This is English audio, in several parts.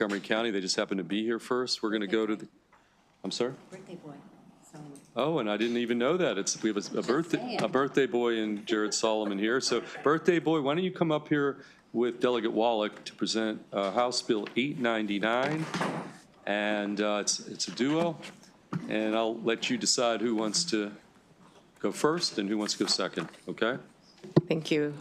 Montgomery County. They just happen to be here first. We're going to go to the, I'm sorry? Birthday boy. Oh, and I didn't even know that. We have a birthday boy in Jared Solomon here. So birthday boy, why don't you come up here with Delegate Wallach to present House Bill 899. And it's a duo. And I'll let you decide who wants to go first and who wants to go second, okay? Thank you.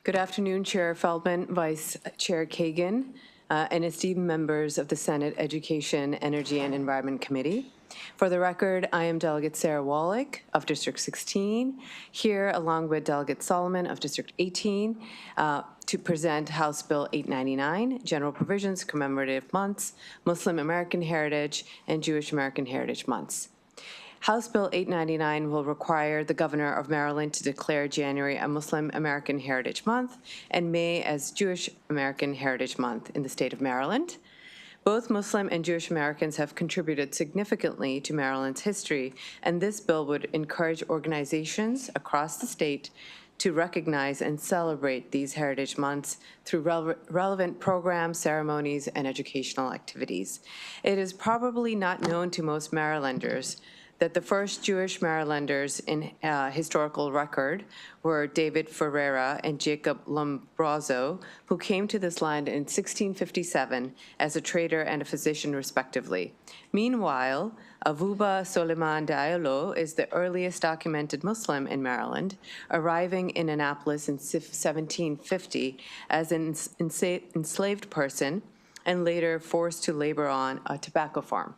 Good afternoon, Chair Feldman, Vice Chair Kagan, and esteemed members of the Senate Education, Energy, and Environment Committee. For the record, I am Delegate Sarah Wallach of District 16, here along with Delegate Solomon of District 18 to present House Bill 899, General Provisions, Commemorative Months, Muslim American Heritage, and Jewish American Heritage Months. House Bill 899 will require the Governor of Maryland to declare January a Muslim American Heritage Month and May as Jewish American Heritage Month in the state of Maryland. Both Muslim and Jewish Americans have contributed significantly to Maryland's history, and this bill would encourage organizations across the state to recognize and celebrate these heritage months through relevant programs, ceremonies, and educational activities. It is probably not known to most Marylanders that the first Jewish Marylanders in historical record were David Ferreira and Jacob Lombroso, who came to this land in 1657 as a trader and a physician, respectively. Meanwhile, Avuba Soleiman Diallo is the earliest documented Muslim in Maryland, arriving in Annapolis in 1750 as an enslaved person and later forced to labor on a tobacco farm.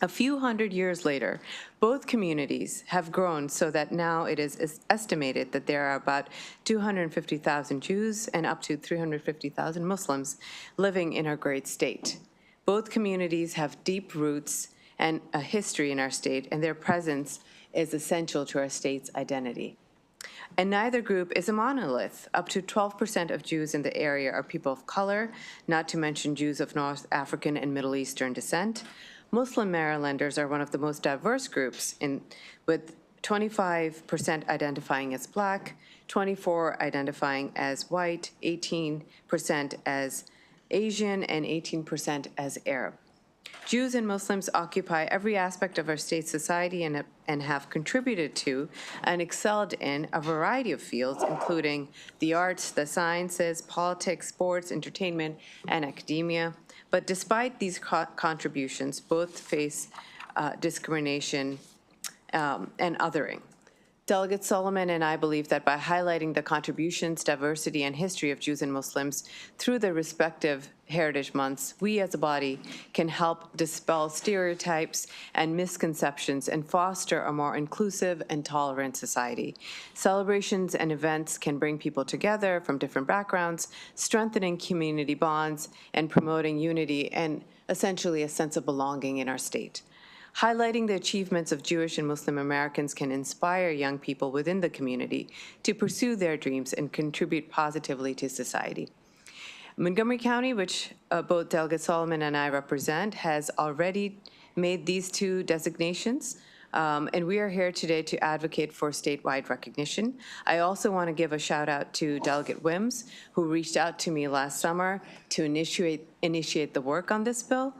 A few hundred years later, both communities have grown so that now it is estimated that there are about 250,000 Jews and up to 350,000 Muslims living in our great state. Both communities have deep roots and a history in our state, and their presence is essential to our state's identity. And neither group is a monolith. Up to 12% of Jews in the area are people of color, not to mention Jews of North African and Middle Eastern descent. Muslim Marylanders are one of the most diverse groups, with 25% identifying as Black, 24% identifying as white, 18% as Asian, and 18% as Arab. Jews and Muslims occupy every aspect of our state society and have contributed to and excelled in a variety of fields, including the arts, the sciences, politics, sports, entertainment, and academia. But despite these contributions, both face discrimination and othering. Delegate Solomon and I believe that by highlighting the contributions, diversity, and history of Jews and Muslims through their respective heritage months, we as a body can help dispel stereotypes and misconceptions and foster a more inclusive and tolerant society. Celebrations and events can bring people together from different backgrounds, strengthening community bonds and promoting unity and essentially a sense of belonging in our state. Highlighting the achievements of Jewish and Muslim Americans can inspire young people within the community to pursue their dreams and contribute positively to society. Montgomery County, which both Delegate Solomon and I represent, has already made these two designations, and we are here today to advocate for statewide recognition. I also want to give a shout out to Delegate Wims, who reached out to me last summer to initiate the work on this bill.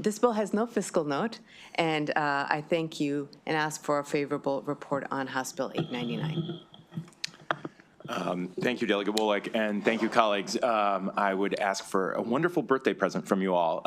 This bill has no fiscal note, and I thank you and ask for a favorable report on House Bill 899. Thank you, Delegate Wallach, and thank you, colleagues. I would ask for a wonderful birthday present from you all,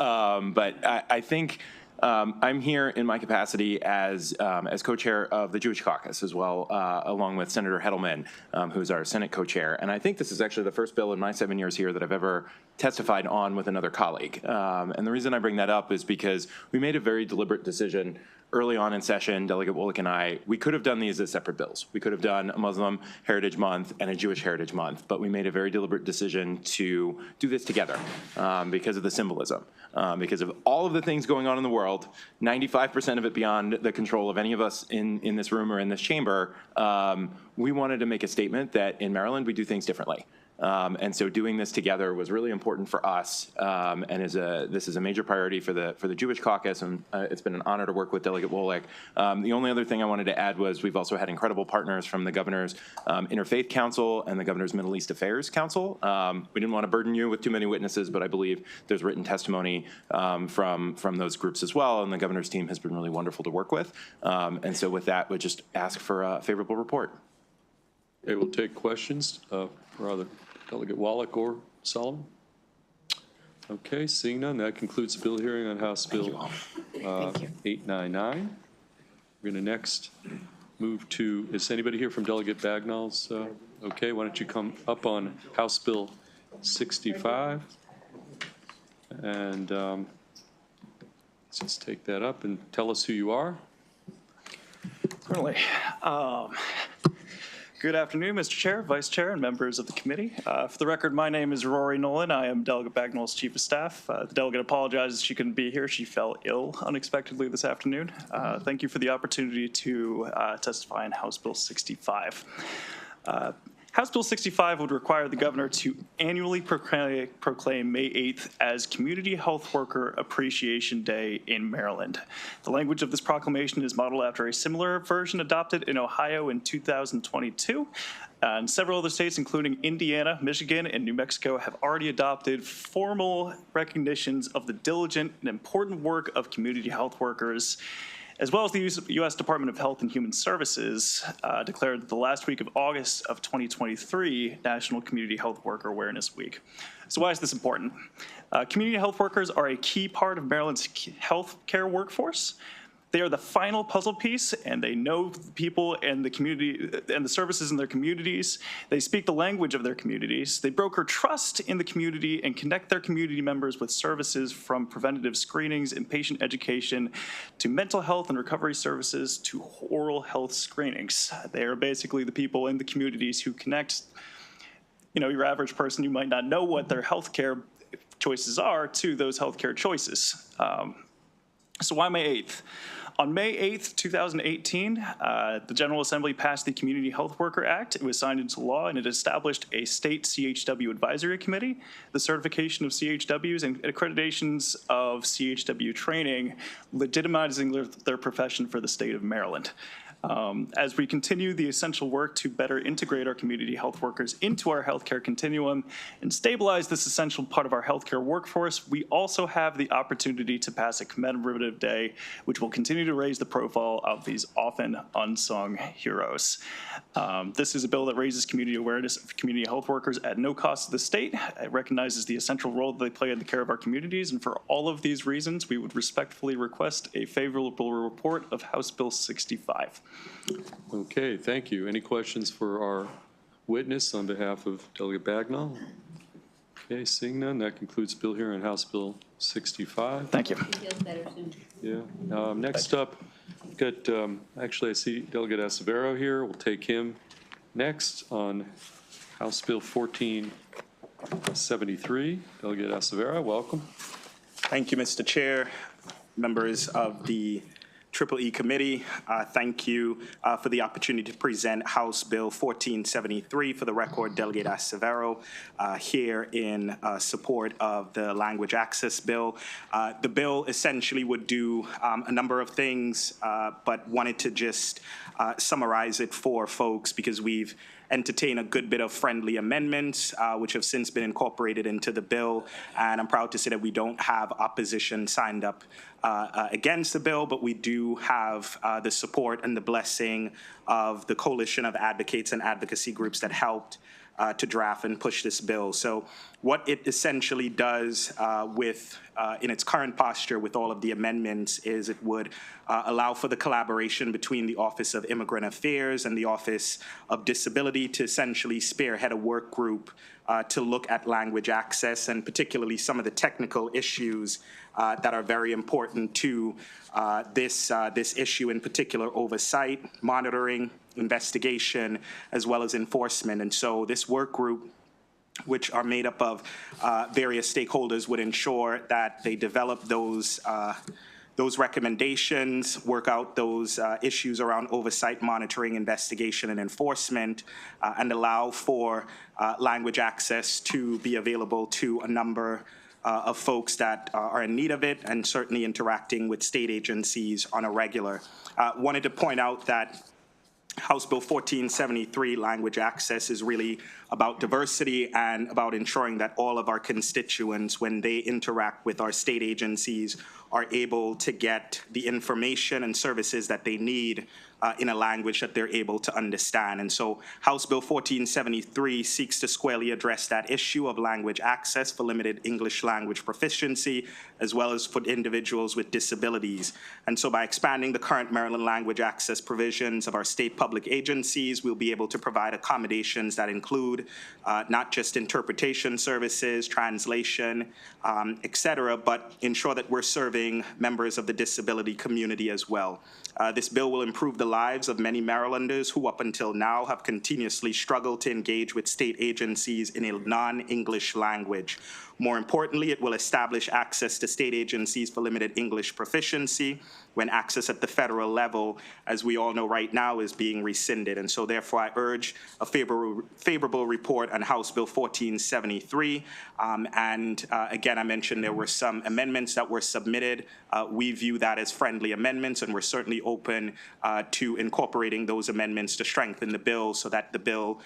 but I think I'm here in my capacity as co-chair of the Jewish Caucus as well, along with Senator Hedelman, who's our Senate co-chair. And I think this is actually the first bill in my 7 years here that I've ever testified on with another colleague. And the reason I bring that up is because we made a very deliberate decision early on in session, Delegate Wallach and I, we could have done these as separate bills. We could have done a Muslim Heritage Month and a Jewish Heritage Month, but we made a very deliberate decision to do this together because of the symbolism, because of all of the things going on in the world, 95% of it beyond the control of any of us in this room or in this chamber. We wanted to make a statement that in Maryland we do things differently. And so doing this together was really important for us, and this is a major priority for the Jewish caucus, and it's been an honor to work with Delegate Wolek. The only other thing I wanted to add was we've also had incredible partners from the Governor's Interfaith Council and the Governor's Middle East Affairs Council. We didn't want to burden you with too many witnesses, but I believe there's written testimony from those groups as well, and the Governor's team has been really wonderful to work with. And so with that, we'd just ask for a favorable report. Okay, we'll take questions for either Delegate Wallach or Solomon. Okay, seeing none, that concludes the bill hearing on House Bill 899. We're going to next move to, is anybody here from Delegate Bagnall's? Okay, why don't you come up on House Bill 65? And let's just take that up and tell us who you are. Certainly. Good afternoon, Mr. Chair, Vice Chair, and members of the committee. For the record, my name is Rory Nolan. I am Delegate Bagnall's Chief of Staff. The delegate apologizes she couldn't be here. She fell ill unexpectedly this afternoon. Thank you for the opportunity to testify on House Bill 65. House Bill 65 would require the governor to annually proclaim May 8th as Community Health Worker Appreciation Day in Maryland. The language of this proclamation is modeled after a similar version adopted in Ohio in 2022. And several other states, including Indiana, Michigan, and New Mexico, have already adopted formal recognitions of the diligent and important work of community health workers, as well as the U.S. Department of Health and Human Services declared the last week of August of 2023 National Community Health Worker Awareness Week. So why is this important? Community health workers are a key part of Maryland's health care workforce. They are the final puzzle piece, and they know the people and the community and the services in their communities. They speak the language of their communities. They broker trust in the community and connect their community members with services from preventative screenings and patient education to mental health and recovery services to oral health screenings. They are basically the people in the communities who connect, your average person who might not know what their healthcare choices are to those healthcare choices. So why May 8th? On May 8th, 2018, the General Assembly passed the Community Health Worker Act. It was signed into law, and it established a state CHW advisory committee, the certification of CHWs and accreditations of CHW training, legitimizing their profession for the state of Maryland. As we continue the essential work to better integrate our community health workers into our healthcare continuum and stabilize this essential part of our healthcare workforce, we also have the opportunity to pass a commemorative day, which will continue to raise the profile of these often unsung heroes. This is a bill that raises community awareness of community health workers at no cost to the state. It recognizes the essential role that they play in the care of our communities, and for all of these reasons, we would respectfully request a favorable report of House Bill 65. Okay, thank you. Any questions for our witness on behalf of Delegate Bagnall? Okay, seeing none, that concludes bill hearing on House Bill 65. Thank you. Feels better soon. Yeah. Next up, we've got, actually, I see Delegate Acevero here. We'll take him next on House Bill 1473. Delegate Acevero, welcome. Thank you, Mr. Chair, members of the EEE Committee. Thank you for the opportunity to present House Bill 1473. For the record, Delegate Acevero here in support of the Language Access Bill. The bill essentially would do a number of things, but wanted to just summarize it for folks because we've entertained a good bit of friendly amendments, which have since been incorporated into the bill. And I'm proud to say that we don't have opposition signed up against the bill, but we do have the support and the blessing of the coalition of advocates and advocacy groups that helped to draft and push this bill. So what it essentially does in its current posture with all of the amendments is it would allow for the collaboration between the Office of Immigrant Affairs and the Office of Disability to essentially spearhead a work group to look at language access and particularly some of the technical issues that are very important to this issue, in particular oversight, monitoring, investigation, as well as enforcement. And so this work group, which are made up of various stakeholders, would ensure that they develop those those recommendations, work out those issues around oversight, monitoring, investigation, and enforcement, and allow for language access to be available to a number of folks that are in need of it, and certainly interacting with state agencies on a regular. Wanted to point out that House Bill 1473, language access, is really about diversity and about ensuring that all of our constituents, when they interact with our state agencies, are able to get the information and services that they need in a language that they're able to understand. And so House Bill 1473 seeks to squarely address that issue of language access for limited English language proficiency, as well as for individuals with disabilities. And so by expanding the current Maryland language access provisions of our state public agencies, we'll be able to provide accommodations that include not just interpretation services, translation, et cetera, but ensure that we're serving members of the disability community as well. This bill will improve the lives of many Marylanders who up until now have continuously struggled to engage with state agencies in a non-English language. More importantly, it will establish access to state agencies for limited English proficiency when access at the federal level, as we all know right now, is being rescinded. And so therefore, I urge a favorable report on House Bill 1473. Again, I mentioned there were some amendments that were submitted. We view that as friendly amendments, and we're certainly open to incorporating those amendments to strengthen the bill so that the bill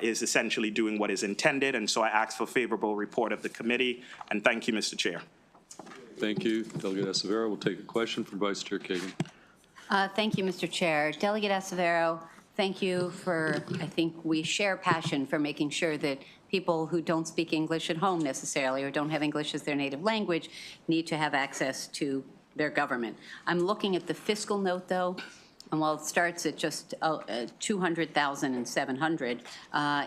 is essentially doing what is intended. And so I ask for favorable report of the committee. And thank you, Mr. Chair. Thank you, Delegate Acevero. We'll take a question from Vice Chair Kagan. Thank you, Mr. Chair. Delegate Acevero, thank you for, I think we share passion for making sure that people who don't speak English at home necessarily or don't have English as their native language need to have access to their government. I'm looking at the fiscal note, though. And while it starts at just 200,700,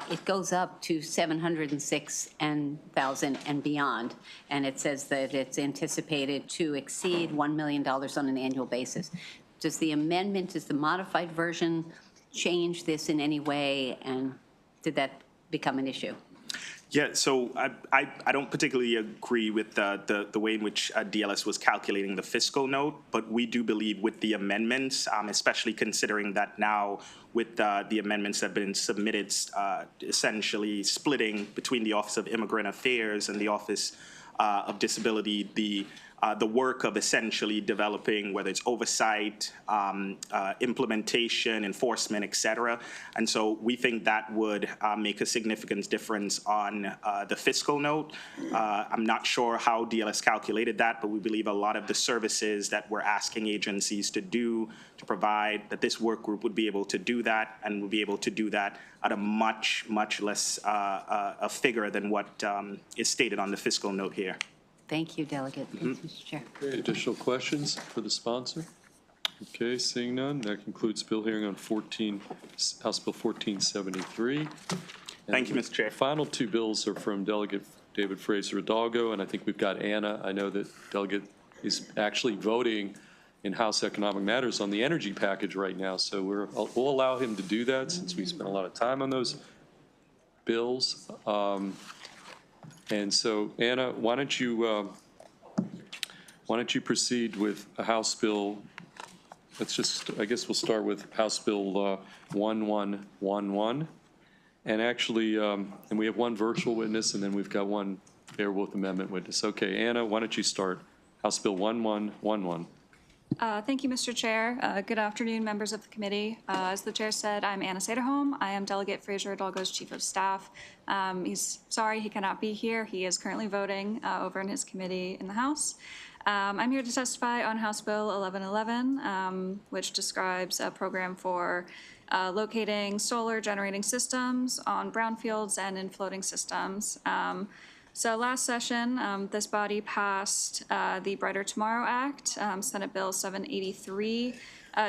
it goes up to 706,000 and beyond. And it says that it's anticipated to exceed $1 million on an annual basis. Does the amendment, does the modified version change this in any way? And did that become an issue? Yeah, so I don't particularly agree with the way in which DLS was calculating the fiscal note, but we do believe with the amendments, especially considering that now with the amendments that have been submitted, essentially splitting between the Office of Immigrant Affairs and the Office of Disability, the work of essentially developing, whether it's oversight, implementation, enforcement, et cetera. And so we think that would make a significant difference on the fiscal note. I'm not sure how DLS calculated that, but we believe a lot of the services that we're asking agencies to do, to provide, that this work group would be able to do that, and would be able to do that at a much, much less a figure than what is stated on the fiscal note here. Thank you, Delegate. Thank you, Mr. Chair. Okay, additional questions for the sponsor? Okay, seeing none, that concludes bill hearing on House Bill 1473. Thank you, Mr. Chair. The final two bills are from Delegate David Fraser Hidalgo, and I think we've got Anna. I know that Delegate is actually voting in House Economic Matters on the energy package right now, so we'll allow him to do that since we spent a lot of time on those bills. And so, Anna, why don't you proceed with a House Bill? I guess we'll start with House Bill 1111. And actually, and we have one virtual witness, and then we've got one Beowulf Amendment witness. Okay, Anna, why don't you start? House Bill 1111. Thank you, Mr. Chair. Good afternoon, members of the committee. As the chair said, I'm Anna Sederholm. I am Delegate Fraser Hidalgo's Chief of Staff. He's sorry he cannot be here. He is currently voting over in his committee in the House. I'm here to testify on House Bill 1111, which describes a program for locating solar generating systems on brownfields and in floating systems. So last session, this body passed the Brighter Tomorrow Act, Senate Bill 783,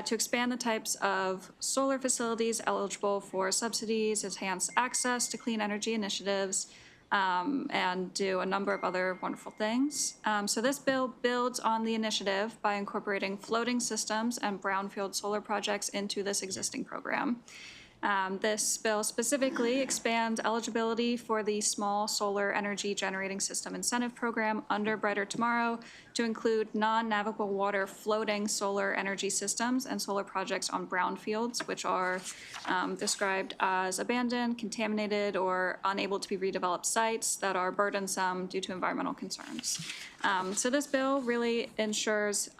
to expand the types of solar facilities eligible for subsidies, enhance access to clean energy initiatives, and do a number of other wonderful things. So this bill builds on the initiative by incorporating floating systems and brownfield solar projects into this existing program. This bill specifically expands eligibility for the Small Solar Energy Generating System Incentive Program under Brighter Tomorrow to include non-navigable water floating solar energy systems and solar projects on brownfields, which are described as abandoned, contaminated, or unable to be redeveloped sites that are burdensome due to environmental concerns. So this bill really ensures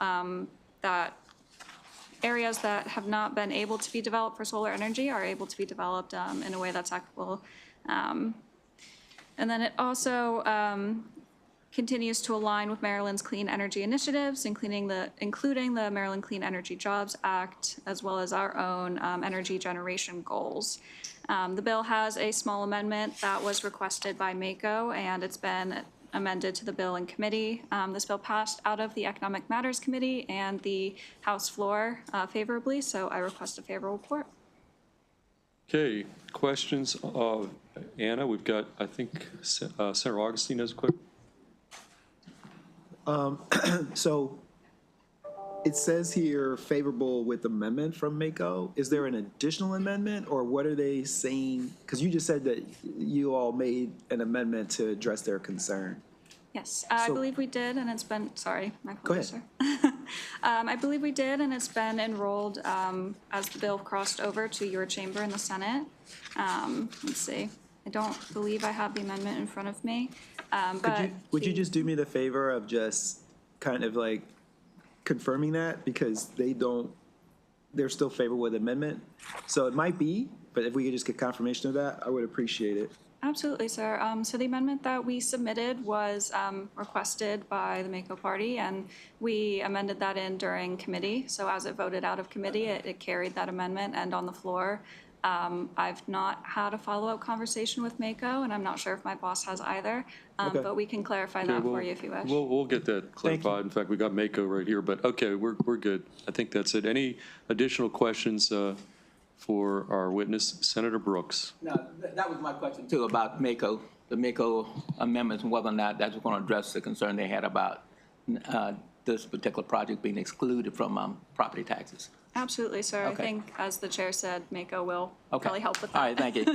that areas that have not been able to be developed for solar energy are able to be developed in a way that's equitable. And then it also continues to align with Maryland's clean energy initiatives, including the Maryland Clean Energy Jobs Act, as well as our own energy generation goals. The bill has a small amendment that was requested by MACO, and it's been amended to the bill in committee. This bill passed out of the Economic Matters Committee and the House floor favorably, so I request a favorable report. Okay, questions? Anna, we've got, I think, Senator Augustine has a quick. So it says here favorable with amendment from MACO. Is there an additional amendment, or what are they saying? Because you just said that you all made an amendment to address their concern. Yes, I So- believe we did, and it's been, sorry, my Go ahead. producer. I believe we did, and it's been enrolled as the bill crossed over to your chamber in the Senate. Let's see, I don't believe I have the amendment in front of me, but. Would you just do me the favor of just kind of like confirming that? Because they're still favorable with amendment. So it might be, but if we could just get confirmation of that, I would appreciate it. Absolutely, sir. So the amendment that we submitted was requested by the MACO party, and we amended that in during committee. So as it voted out of committee, it carried that amendment, and on the floor. I've not had a follow-up conversation with MACO, and I'm not sure if my boss has either, Okay. but we can clarify that for you if you wish. We'll get that clarified. In fact, we got Mako right here, but okay, we're good. I think that's it. Any additional questions for our witness, Senator Brooks? No, that was my question too, about MACO, the MACO amendments, and whether or not that's going to address the concern they had about this particular project being excluded from property taxes. Absolutely, sir. I Okay. think, as the chair said, MACO will Okay. probably help with that. All right, thank you.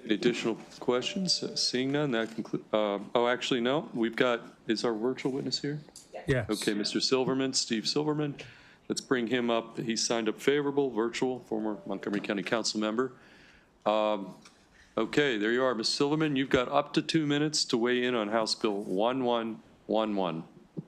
Any additional questions? Seeing none, that concludes, oh, actually, no, we've got, is our virtual witness here? Yes. Okay, Mr. Silverman, Steve Silverman. Let's bring him up. He signed up favorable, virtual, former Montgomery County Council member. Okay, there you are, Ms. Silverman. You've got up to 2 minutes to weigh in on House Bill 1111.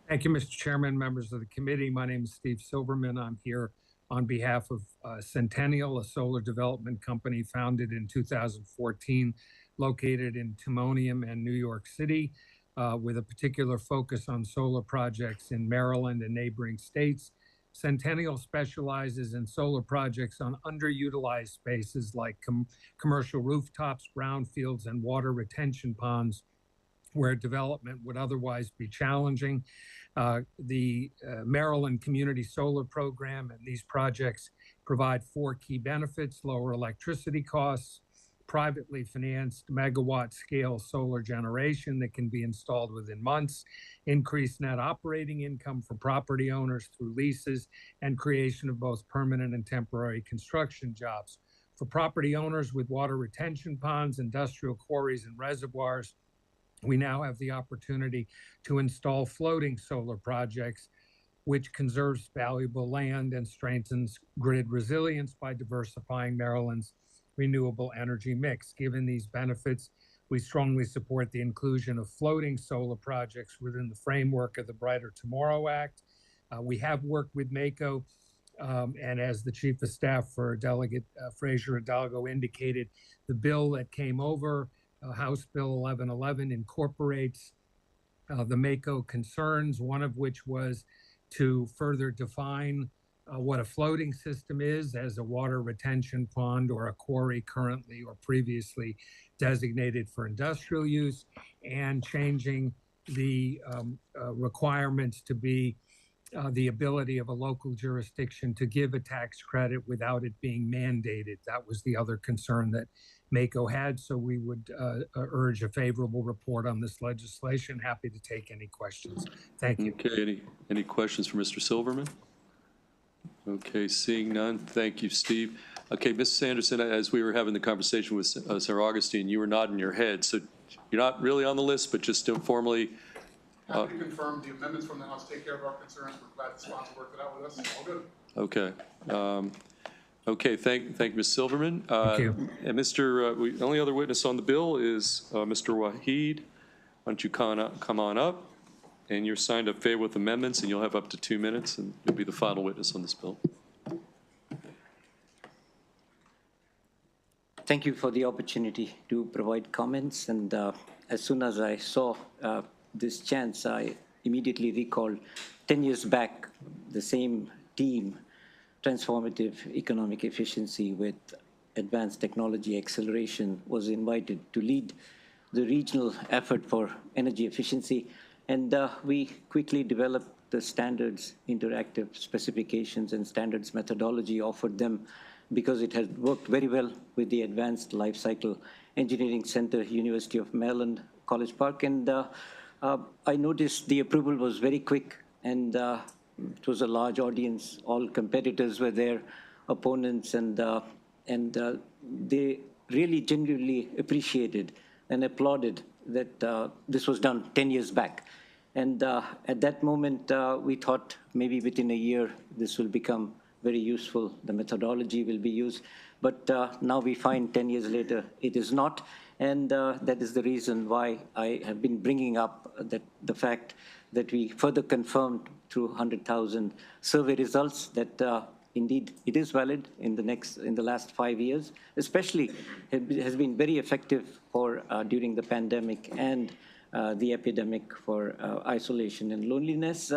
Thank you, Mr. Chairman, members of the committee. My name is Steve Silverman. I'm here on behalf of Centennial, a solar development company founded in 2014, located in Timonium and New York City, with a particular focus on solar projects in Maryland and neighboring states. Centennial specializes in solar projects on underutilized spaces like commercial rooftops, brownfields, and water retention ponds, where development would otherwise be challenging. The Maryland Community Solar Program and these projects provide 4 key benefits: lower electricity costs, privately financed megawatt scale solar generation that can be installed within months, increased net operating income for property owners through leases, and creation of both permanent and temporary construction jobs. For property owners with water retention ponds, industrial quarries, and reservoirs, we now have the opportunity to install floating solar projects, which conserves valuable land and strengthens grid resilience by diversifying Maryland's renewable energy mix. Given these benefits, we strongly support the inclusion of floating solar projects within the framework of the Brighter Tomorrow Act. We have worked with MACO, and as the Chief of Staff for Delegate Frazier Hidalgo indicated, the bill that came over, House Bill 1111, incorporates the MACO concerns, one of which was to further define what a floating system is as a water retention pond or a quarry currently or previously designated for industrial use, and changing the requirements to be the ability of a local jurisdiction to give a tax credit without it being mandated. That was the other concern that MACO had, so we would urge a favorable report on this legislation. Happy to take any questions. Thank you. Okay, any questions for Mr. Silverman? Okay, seeing none, thank you, Steve. Okay, Mrs. Anderson, as we were having the conversation with Sir Augustine, you were nodding your head, so you're not really on the list, but just informally. Happy to confirm the amendments from the House take care of our concerns. We're glad the sponsor worked it out with us. All good. Okay. Okay, thank Ms. Silverman. Thank you. And the only other witness on the bill is Mr. Wahid. Why don't you come on up? And you're signed up favor with amendments, and you'll have up to 2 minutes, and you'll be the final witness on this bill. Thank you for the opportunity to provide comments. And as soon as I saw this chance, I immediately recalled 10 years back, the same team, Transformative Economic Efficiency with Advanced Technology Acceleration, was invited to lead the regional effort for energy efficiency. And we quickly developed the standards, interactive specifications, and standards methodology, offered them because it has worked very well with the Advanced Life Cycle Engineering Center, University of Maryland, College Park. And I noticed the approval was very quick, and it was a large audience. All competitors were there, opponents, and they really genuinely appreciated and applauded that this was done 10 years back. And at that moment, we thought maybe within a year, this will become very useful. The methodology will be used. But now we find 10 years later, it is not. And that is the reason why I have been bringing up the fact that we further confirmed through 100,000 survey results that indeed it is valid in the last 5 years. Especially, it has been very effective for during the pandemic and the epidemic for isolation and loneliness.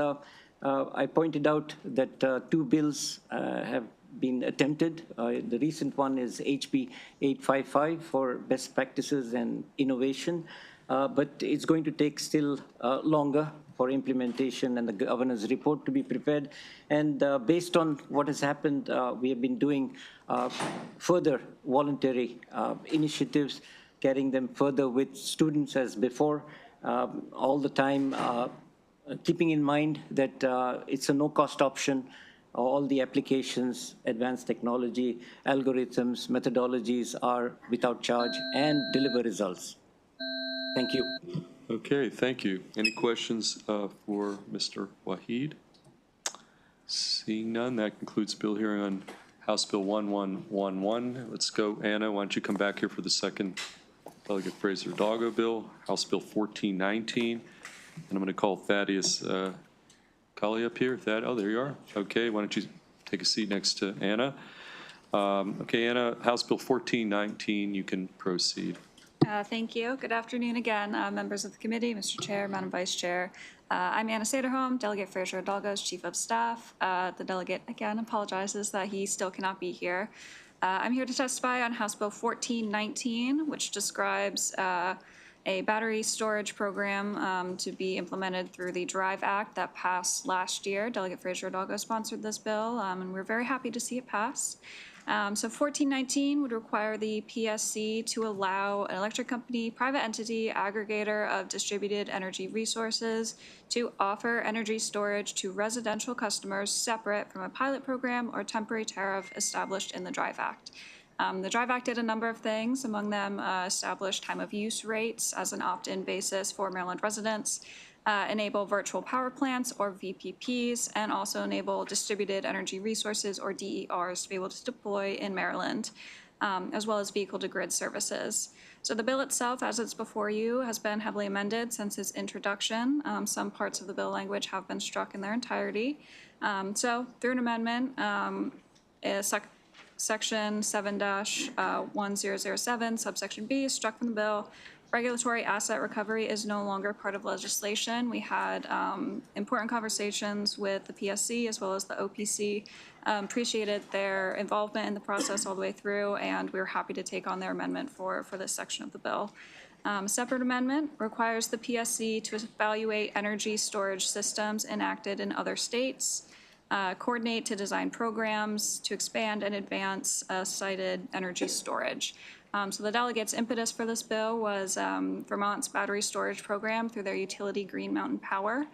I pointed out that 2 bills have been attempted. The recent one is HB 855 for best practices and innovation, but it's going to take still longer for implementation and the governor's report to be prepared. And based on what has happened, we have been doing further voluntary initiatives, carrying them further with students as before, all the time, keeping in mind that it's a no-cost option. All the applications, advanced technology, algorithms, methodologies are without charge and deliver results. Thank you. Okay, thank you. Any questions for Mr. Wahid? Seeing none, that concludes bill hearing on House Bill 1111. Let's go, Anna, why don't you come back here for the second Delegate Fraser Hidalgo bill, House Bill 1419. And I'm going to call Thaddeus Colley up here. Oh, there you are. Okay, why don't you take a seat next to Anna. Okay, Anna, House Bill 1419, you can proceed. Thank you. Good afternoon again, members of the committee, Mr. Chair, Madam Vice Chair. I'm Anna Saderholm, Delegate Fraser Hidalgo's Chief of Staff. The delegate, again, apologizes that he still cannot be here. I'm here to testify on House Bill 1419, which describes a battery storage program to be implemented through the DRIVE Act that passed last year. Delegate Fraser Hidalgo sponsored this bill, and we're very happy to see it pass. So 1419 would require the PSC to allow an electric company, private entity, aggregator of distributed energy resources to offer energy storage to residential customers separate from a pilot program or temporary tariff established in the DRIVE Act. The DRIVE Act did a number of things, among them established time of use rates as an opt-in basis for Maryland residents, enable virtual power plants or VPPs, and also enable distributed energy resources or DERs to be able to deploy in Maryland, as well as vehicle-to-grid services. So the bill itself, as it's before you, has been heavily amended since its introduction. Some parts of the bill language have been struck in their entirety. So through an amendment, Section 7-1007, subsection B is struck from the bill. Regulatory asset recovery is no longer part of legislation. We had important conversations with the PSC as well as the OPC, appreciated their involvement in the process all the way through, and we were happy to take on their amendment for this section of the bill. A separate amendment requires the PSC to evaluate energy storage systems enacted in other states, coordinate to design programs to expand and advance cited energy storage. So the delegates' impetus for this bill was Vermont's battery storage program through their utility Green Mountain Power.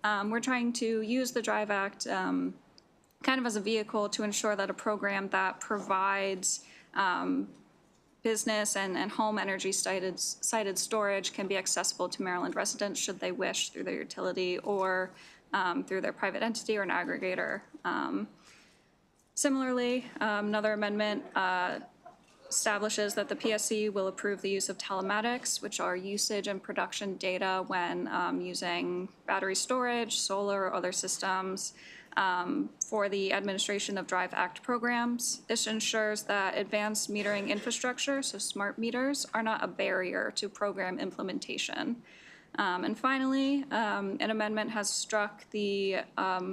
We're trying to use the DRIVE Act kind of as a vehicle to ensure that a program that provides business and home energy cited storage can be accessible to Maryland residents should they wish through their utility or through their private entity or an aggregator. Similarly, another amendment establishes that the PSC will approve the use of telematics, which are usage and production data when using battery storage, solar, or other systems for the administration of Drive Act programs. This ensures that advanced metering infrastructure, so smart meters, are not a barrier to program implementation. And finally, an amendment has struck the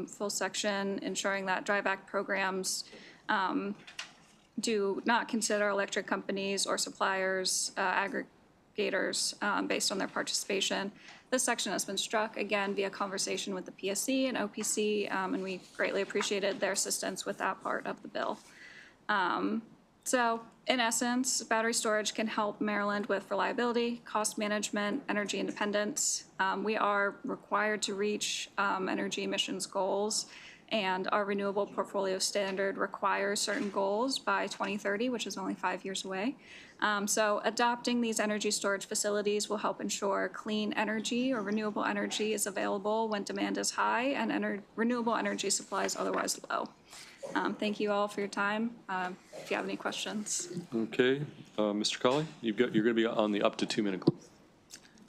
full section ensuring that Drive Act programs do not consider electric companies or suppliers, aggregators, based on their participation. This section has been struck, again, via conversation with the PSC and OPC, and we greatly appreciated their assistance with that part of the bill. So in essence, battery storage can help Maryland with reliability, cost management, energy independence. We are required to reach energy emissions goals, and our renewable portfolio standard requires certain goals by 2030, which is only 5 years away. So adopting these energy storage facilities will help ensure clean energy or renewable energy is available when demand is high and renewable energy supply is otherwise low. Thank you all for your time. If you have any questions. Okay, Mr. Colley, you're going to be on the up to 2 minute clock.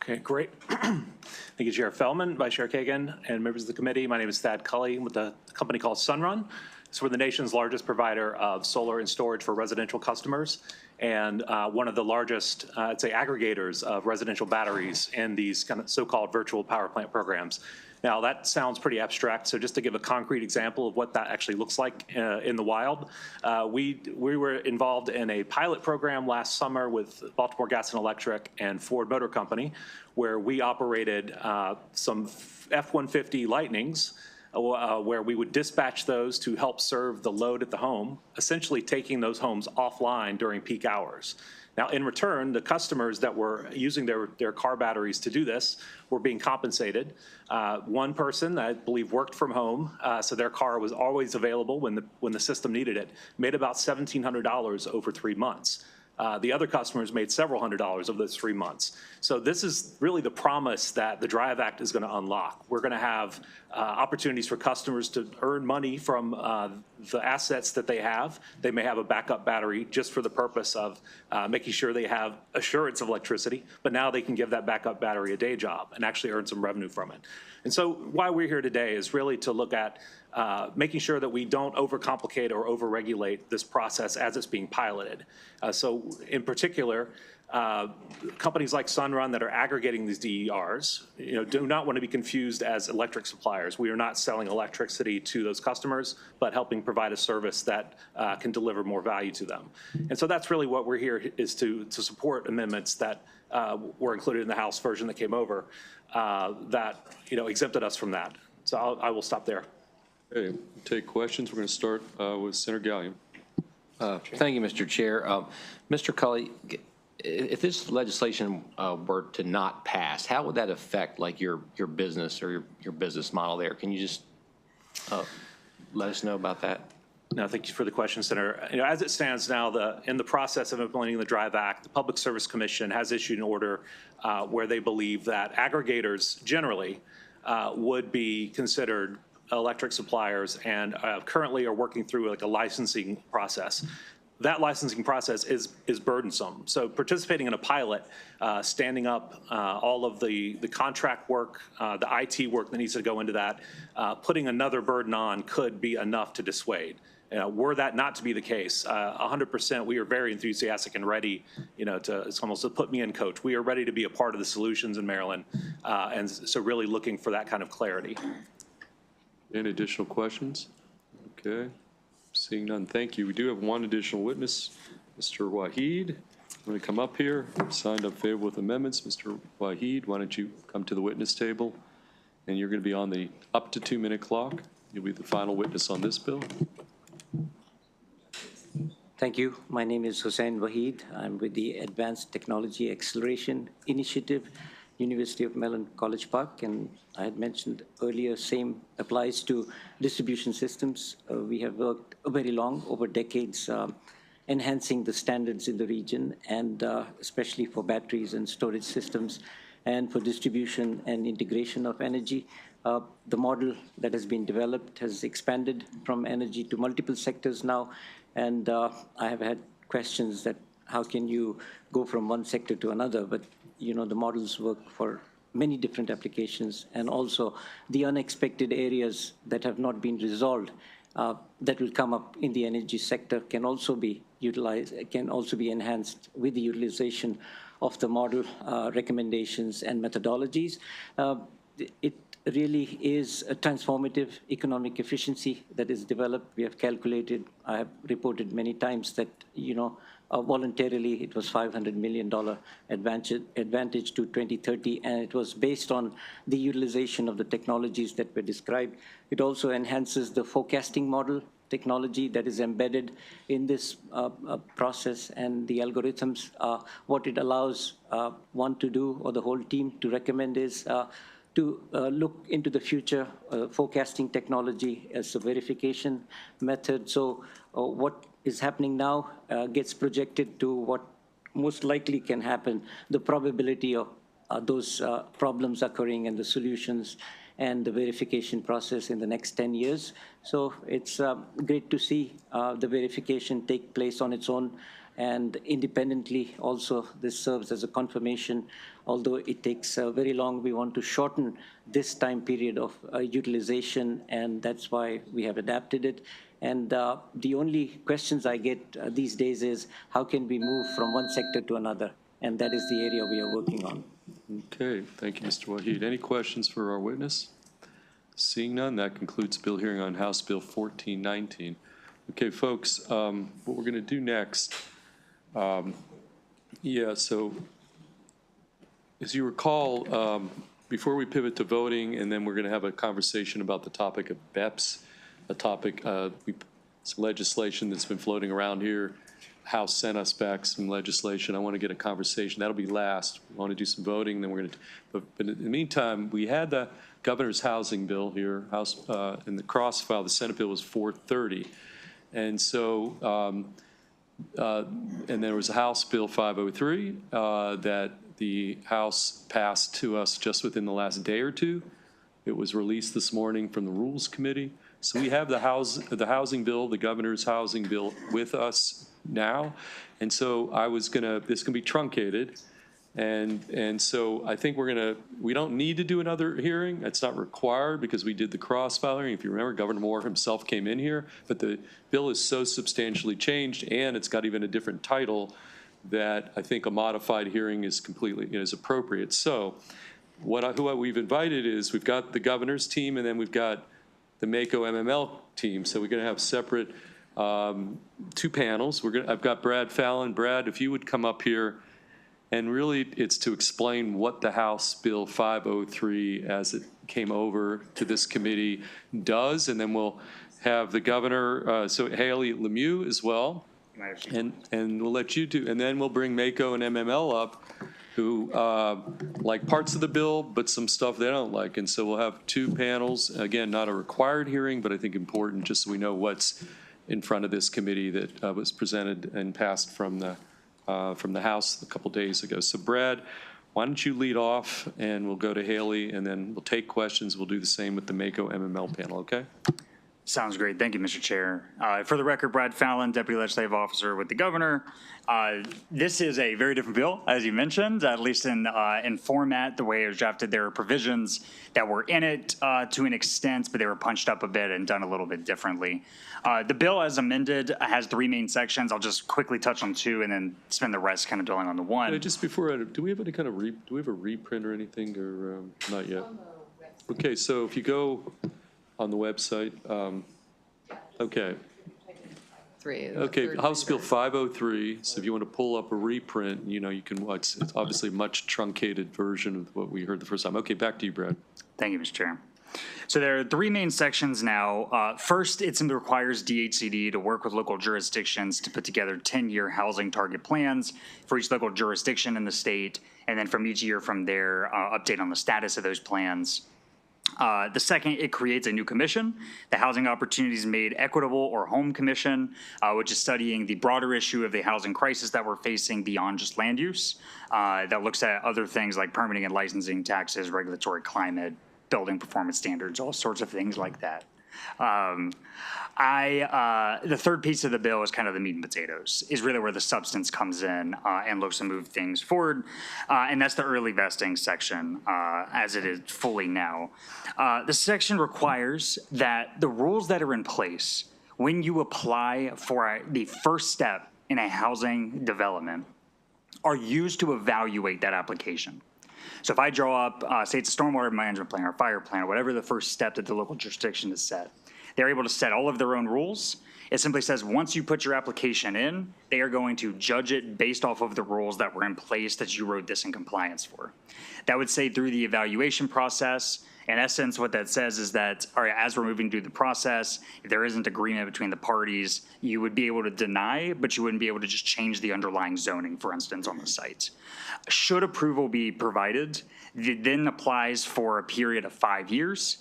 Okay, great. Thank you, Chair Feldman, Vice Chair Kagan, and members of the committee. My name is Thad Cully with a company called Sunrun. So we're the nation's largest provider of solar and storage for residential customers, and one of the largest, I'd say, aggregators of residential batteries in these kind of so-called virtual power plant programs. Now, that sounds pretty abstract, so just to give a concrete example of what that actually looks like in the wild, we were involved in a pilot program last summer with Baltimore Gas and Electric and Ford Motor Company, where we operated some F-150 Lightnings, where we would dispatch those to help serve the load at the home, essentially taking those homes offline during peak hours. Now, in return, the customers that were using their car batteries to do this were being compensated. One person, I believe, worked from home, so their car was always available when the system needed it, made about $1,700 over 3 months. The other customers made several $100s over those 3 months. So this is really the promise that the Drive Act is going to unlock. We're going to have opportunities for customers to earn money from the assets that they have. They may have a backup battery just for the purpose of making sure they have assurance of electricity, but now they can give that backup battery a day job and actually earn some revenue from it. And so why we're here today is really to look at making sure that we don't overcomplicate or overregulate this process as it's being piloted. So in particular, companies like Sunrun that are aggregating these DERs, do not want to be confused as electric suppliers. We are not selling electricity to those customers, but helping provide a service that can deliver more value to them. And so that's really what we're here is to support amendments that were included in the House version that came over that exempted us from that. So I will stop there. Okay, take questions. We're going to start with Senator Gallion. Thank you, Mr. Chair. Mr. Cully, if this legislation were to not pass, how would that affect like your business or your business model there? Can you just let us know about that? No, thank you for the question, Senator. As it stands now, in the process of implementing the Drive Act, the Public Service Commission has issued an order where they believe that aggregators generally would be considered electric suppliers and currently are working through like a licensing process. That licensing process is burdensome. So participating in a pilot, standing up all of the contract work, the IT work that needs to go into that, putting another burden on could be enough to dissuade. Were that not to be the case, 100%, we are very enthusiastic and ready, it's almost a put me in coach. We are ready to be a part of the solutions in Maryland. And so really looking for that kind of clarity. Any additional questions? Okay. Seeing none, thank you. We do have one additional witness, Mr. Waheed. I'm going to come up here. Signed up favorable with amendments. Mr. Waheed, why don't you come to the witness table? And you're going to be on the up to 2 minute clock. You'll be the final witness on this bill. Thank you. My name is Hussein Waheed. I'm with the Advanced Technology Acceleration Initiative, University of Maryland College Park, and I had mentioned earlier, same applies to distribution systems. We have worked very long, over decades, enhancing the standards in the region, and especially for batteries and storage systems, and for distribution and integration of energy. The model that has been developed has expanded from energy to multiple sectors now, and I have had questions that how can you go from one sector to another, but the models work for many different applications, and also the unexpected areas that have not been resolved that will come up in the energy sector can also be utilized, can also be enhanced with the utilization of the model recommendations and methodologies. It really is a transformative economic efficiency that is developed. We have calculated, I have reported many times that, voluntarily it was $500 million advantage to 2030, and it was based on the utilization of the technologies that were described. It also enhances the forecasting model technology that is embedded in this process, and the algorithms. What it allows one to do, or the whole team to recommend, is to look into the future forecasting technology as a verification method. So what is happening now gets projected to what most likely can happen, the probability of those problems occurring and the solutions and the verification process in the next 10 years. So it's great to see the verification take place on its own, and independently also this serves as a confirmation. Although it takes very long, we want to shorten this time period of utilization, and that's why we have adapted it. And the only questions I get these days is how can we move from one sector to another, and that is the area we are working on. Okay, thank you, Mr. Waheed. Any questions for our witness? Seeing none, that concludes bill hearing on House Bill 1419. Okay, folks, what we're going to do next, so as you recall, before we pivot to voting, and then we're going to have a conversation about the topic of BEPS, a topic, some legislation that's been floating around here. House sent us back some legislation. I want to get a conversation. That'll be last. We want to do some voting, then we're going to, but in the meantime, we had the governor's housing bill here, House, in the crossfile. The Senate bill was 430. And so, and there was a House Bill 503 that the House passed to us just within the last day or two. It was released this morning from the Rules Committee. So we have the housing bill, the governor's housing bill, with us now. And so this can be truncated. And so I think we don't need to do another hearing. It's not required because we did the cross-file hearing. If you remember, Governor Moore himself came in here, but the bill is so substantially changed, and it's got even a different title, that I think a modified hearing is completely, is appropriate. So who we've invited is, we've got the governor's team, and then we've got the MACO MML team. So we're going to have separate two panels. I've got Brad Fallon. Brad, if you would come up here. And really, it's to explain what the House Bill 503, as it came over to this committee, does. And then we'll have the governor, so Haley Lemieux as well. And we'll let you do, and then we'll bring MACO and MML up, who like parts of the bill, but some stuff they don't like. And so we'll have two panels. Again, not a required hearing, but I think important, just so we know what's in front of this committee that was presented and passed from the House a couple days ago. So Brad, why don't you lead off, and we'll go to Haley, and then we'll take questions. We'll do the same with the MACO MML panel, okay? Sounds great. Thank you, Mr. Chair. For the record, Brad Fallon, Deputy Legislative Officer with the Governor. This is a very different bill, as you mentioned, at least in format, the way it was drafted. There are provisions that were in it to an extent, but they were punched up a bit and done a little bit differently. The bill, as amended, has three main sections. I'll just quickly touch on two and then spend the rest kind of dwelling on the one. Just before, do we have any kind of do we have a reprint or anything, or not yet? Okay, so if you go on the website, okay. Okay, House Bill 503, so if you want to pull up a reprint, you can watch. It's obviously a much truncated version of what we heard the first time. Okay, back to you, Brad. Thank you, Mr. Chair. So there are three main sections now. First, it requires DHCD to work with local jurisdictions to put together 10-year housing target plans for each local jurisdiction in the state, and then from each year from there, update on the status of those plans. The second, it creates a new commission, the Housing Opportunities Made Equitable or HOME Commission, which is studying the broader issue of the housing crisis that we're facing beyond just land use, that looks at other things like permitting and licensing, taxes, regulatory climate, building performance standards, all sorts of things like that. The third piece of the bill is kind of the meat and potatoes, is really where the substance comes in and looks to move things forward. And that's the early vesting section as it is fully now. The section requires that the rules that are in place when you apply for the first step in a housing development are used to evaluate that application. So if I draw up, say it's a stormwater management plan or fire plan or whatever the first step that the local jurisdiction is set, they're able to set all of their own rules. It simply says once you put your application in, they are going to judge it based off of the rules that were in place that you wrote this in compliance for. That would say through the evaluation process. In essence, what that says is that, all right, as we're moving through the process, if there isn't agreement between the parties, you would be able to deny, but you wouldn't be able to just change the underlying zoning, for instance, on the site. Should approval be provided, it then applies for a period of 5 years,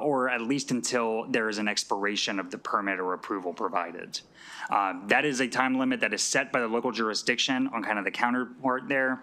or at least until there is an expiration of the permit or approval provided. That is a time limit that is set by the local jurisdiction on kind of the counterpart there.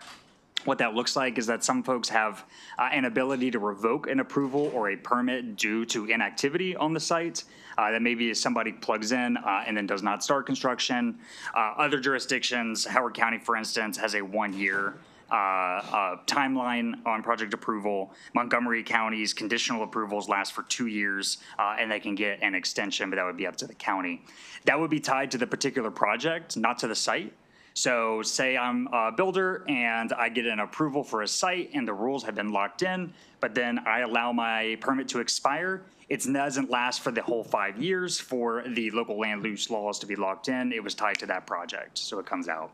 What that looks like is that some folks have an ability to revoke an approval or a permit due to inactivity on the site. That maybe somebody plugs in and then does not start construction. Other jurisdictions, Howard County, for instance, has a 1-year timeline on project approval. Montgomery County's conditional approvals last for 2 years, and they can get an extension, but that would be up to the county. That would be tied to the particular project, not to the site. So say I'm a builder and I get an approval for a site and the rules have been locked in, but then I allow my permit to expire. It doesn't last for the whole 5 years for the local land use laws to be locked in. It was tied to that project, so it comes out.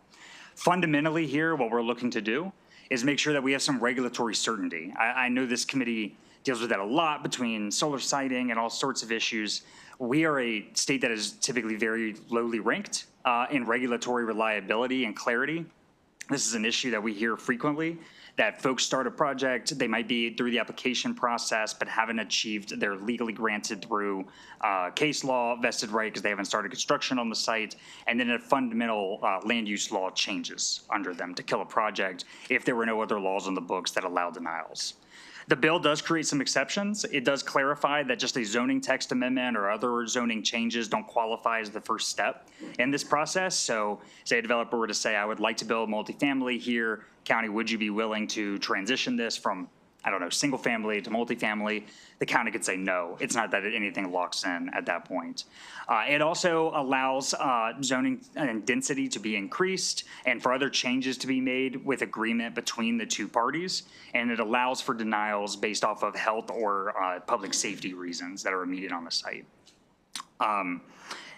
Fundamentally here, what we're looking to do is make sure that we have some regulatory certainty. I know this committee deals with that a lot between solar siting and all sorts of issues. We are a state that is typically very lowly ranked in regulatory reliability and clarity. This is an issue that we hear frequently, that folks start a project, they might be through the application process, but haven't achieved their legally granted through case law vested right because they haven't started construction on the site, and then a fundamental land use law changes under them to kill a project if there were no other laws on the books that allow denials. The bill does create some exceptions. It does clarify that just a zoning text amendment or other zoning changes don't qualify as the first step in this process. So say a developer were to say, I would like to build multifamily here. County, would you be willing to transition this from, I don't know, single family to multifamily? The county could say no. It's not that anything locks in at that point. It also allows zoning and density to be increased and for other changes to be made with agreement between the two parties. And it allows for denials based off of health or public safety reasons that are immediate on the site.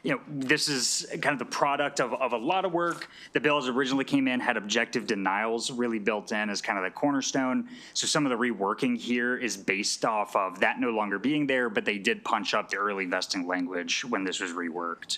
You know, this is kind of the product of a lot of work. The bill as originally came in had objective denials really built in as kind of the cornerstone. So some of the reworking here is based off of that no longer being there, but they did punch up the early vesting language when this was reworked.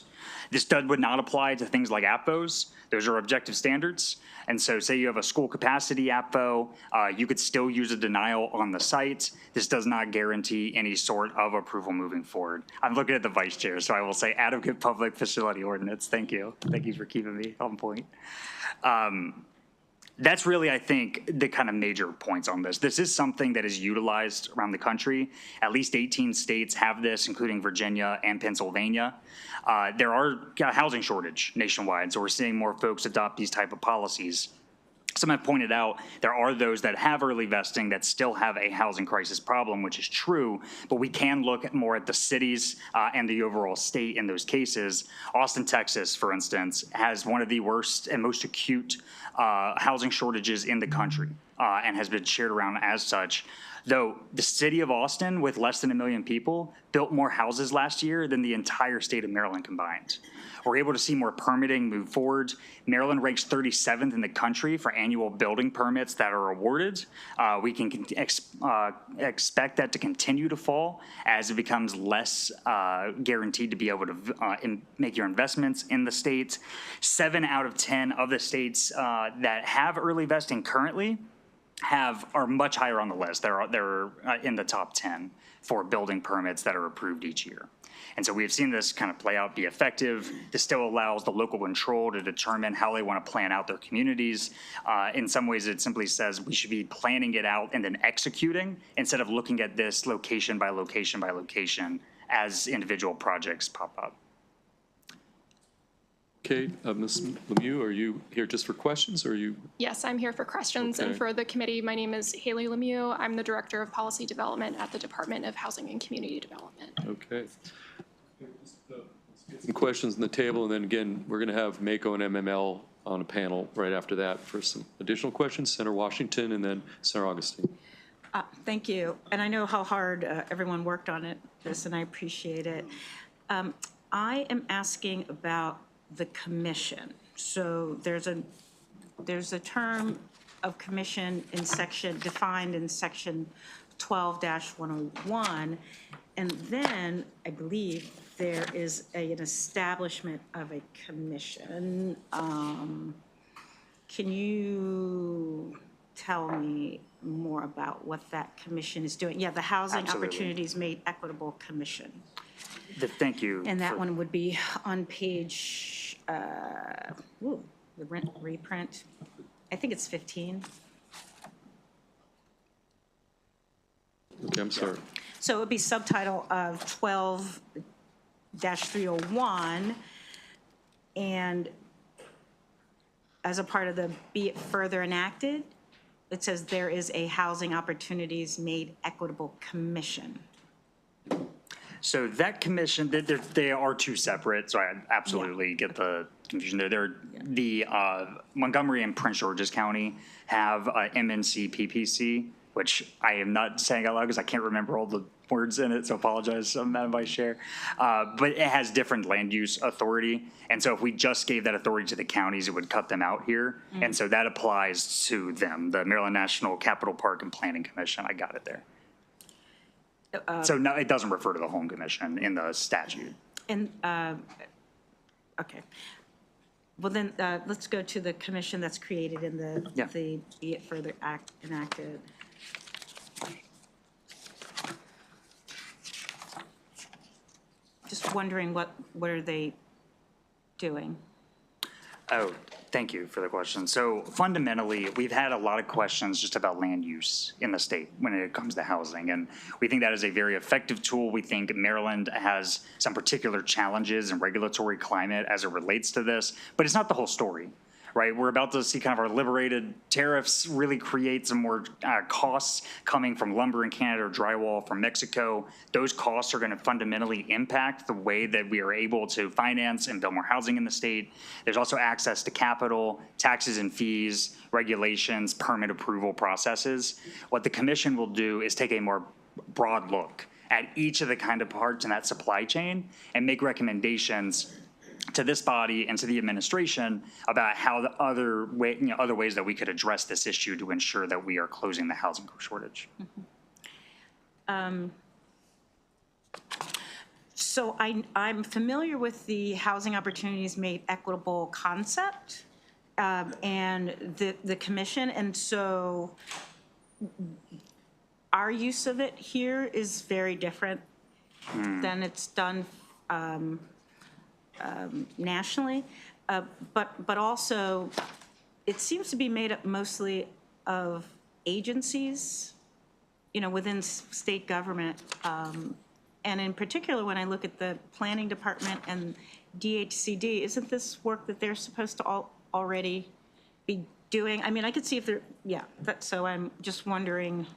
This would not apply to things like APFOs. Those are objective standards. And so say you have a school capacity APFO, you could still use a denial on the site. This does not guarantee any sort of approval moving forward. I'm looking at the vice chair, so I will say adequate public facility ordinance. Thank you. Thank you for keeping me on point. That's really, I think, the kind of major points on this. This is something that is utilized around the country. At least 18 states have this, including Virginia and Pennsylvania. There are a housing shortage nationwide, so we're seeing more folks adopt these type of policies. Some have pointed out there are those that have early vesting that still have a housing crisis problem, which is true, but we can look more at the cities and the overall state in those cases. Austin, Texas, for instance, has one of the worst and most acute housing shortages in the country and has been shared around as such. though the city of Austin, with less than 1 million people, built more houses last year than the entire state of Maryland combined. We're able to see more permitting move forward. Maryland ranks 37th in the country for annual building permits that are awarded. We can expect that to continue to fall as it becomes less guaranteed to be able to make your investments in the state. 7 out of 10 of the states that have early vesting currently are much higher on the list. They're in the top 10 for building permits that are approved each year. And so we've seen this kind of play out, be effective. This still allows the local control to determine how they want to plan out their communities. In some ways, it simply says we should be planning it out and then executing instead of looking at this location by location by location as individual projects pop up. Okay, Ms. Lemieux, are you here just for questions, or are you? Yes, I'm here for questions. Okay. And for the committee, my name is Haley Lemieux. I'm the Director of Policy Development at the Department of Housing and Community Development. Okay. Let's get some questions on the table, and then again, we're going to have MACO and MML on a panel right after that for some additional questions. Senator Washington and then Senator Augustine. Thank you. And I know how hard everyone worked on this, and I appreciate it. I am asking about the commission. So there's a term of commission in defined in section 12-101, and then I believe there is an establishment of a commission. Can you tell me more about what that commission is doing? Yeah, the Housing Absolutely. Opportunities Made Equitable Commission. Thank you. And that one would be on page, the reprint, I think it's 15. Okay, I'm sorry. So it would be subtitle of 12-301, and as a part of the be it further enacted, it says there is a Housing Opportunities Made Equitable Commission. So that commission, they are two separate, so I absolutely get the confusion there. The Montgomery and Prince George's County have MNC PPC, which I am not saying out loud because I can't remember all the words in it, so apologize, Madam Vice Chair. But it has different land use authority, and so if we just gave that authority to the counties, it would cut them out here. And so that applies to them, the Maryland National Capital Park and Planning Commission. I got it there. So no, it doesn't refer to the Home Commission in the statute. And, okay. Well, then, let's go to the commission that's created in the be it further enacted. Just wondering what are they doing? Oh, thank you for the question. So fundamentally, we've had a lot of questions just about land use in the state when it comes to housing. And we think that is a very effective tool. We think Maryland has some particular challenges and regulatory climate as it relates to this, but it's not the whole story, right? We're about to see kind of our liberated tariffs really create some more costs coming from lumber in Canada or drywall from Mexico. Those costs are going to fundamentally impact the way that we are able to finance and build more housing in the state. There's also access to capital, taxes and fees, regulations, permit approval processes. What the commission will do is take a more broad look at each of the kind of parts in that supply chain and make recommendations to this body and to the administration about how the other ways that we could address this issue to ensure that we are closing the housing shortage. So I'm familiar with the Housing Opportunities Made Equitable concept and the commission, and so our use of it here is very different than it's done nationally, but also it seems to be made up mostly of agencies, within state government. And in particular, when I look at the planning department and DHCD, isn't this work that they're supposed to already be doing? I mean, I could see if they're, so I'm just wondering.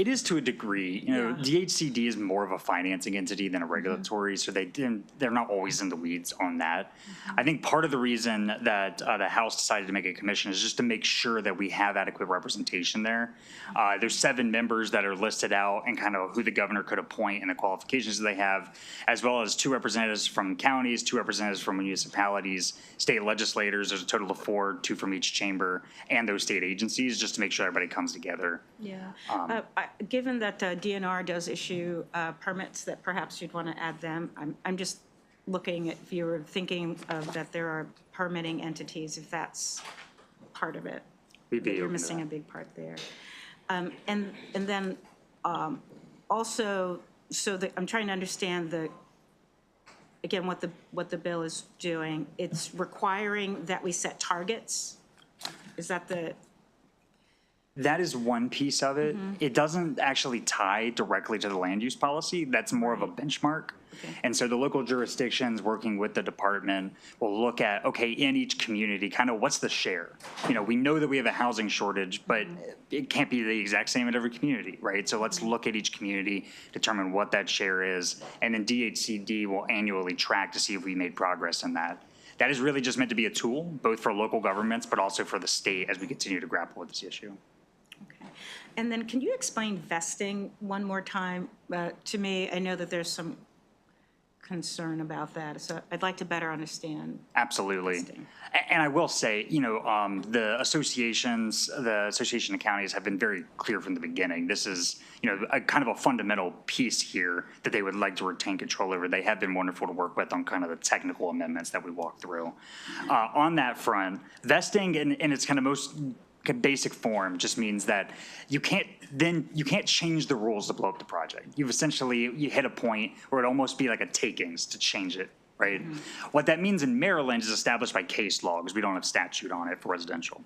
It is to a degree. You know, DHCD is more of a financing entity than a regulatory, so they're not always in the weeds on that. I think part of the reason that the House decided to make a commission is just to make sure that we have adequate representation there. There's 7 members that are listed out and kind of who the governor could appoint and the qualifications that they have, as well as 2 representatives from counties, 2 representatives from municipalities, state legislators. There's a total of 4, 2 from each chamber, and those state agencies, just to make sure everybody comes together. Yeah. Given that DNR does issue permits, that perhaps you'd want to add them. I'm just looking at, if you were thinking of that there are permitting entities, if that's part of it. That you're missing a big part there. And then also, so that I'm trying to understand again, what the bill is doing. It's requiring that we set targets. Is that That is one piece of it. It doesn't actually tie directly to the land use policy. That's more of a benchmark. And so the local jurisdictions working with the department will look at, okay, in each community, kind of what's the share? You know, we know that we have a housing shortage, but it can't be the exact same in every community, right? So let's look at each community, determine what that share is, and then DHCD will annually track to see if we made progress in that. That is really just meant to be a tool, both for local governments, but also for the state as we continue to grapple with this issue. And then can you explain vesting one more time to me? I know that there's some concern about that, so I'd like to better understand. Absolutely. Vesting. And I will say, you know, the Association of Counties have been very clear from the beginning. This is, you know, a kind of a fundamental piece here that they would like to retain control over. They have been wonderful to work with on kind of the technical amendments that we walked through. On that front, vesting in its kind of most basic form just means that you can't change the rules to blow up the project. You hit a point where it almost be like a takings to change it, right? What that means in Maryland is established by case law, because we don't have statute on it for residential.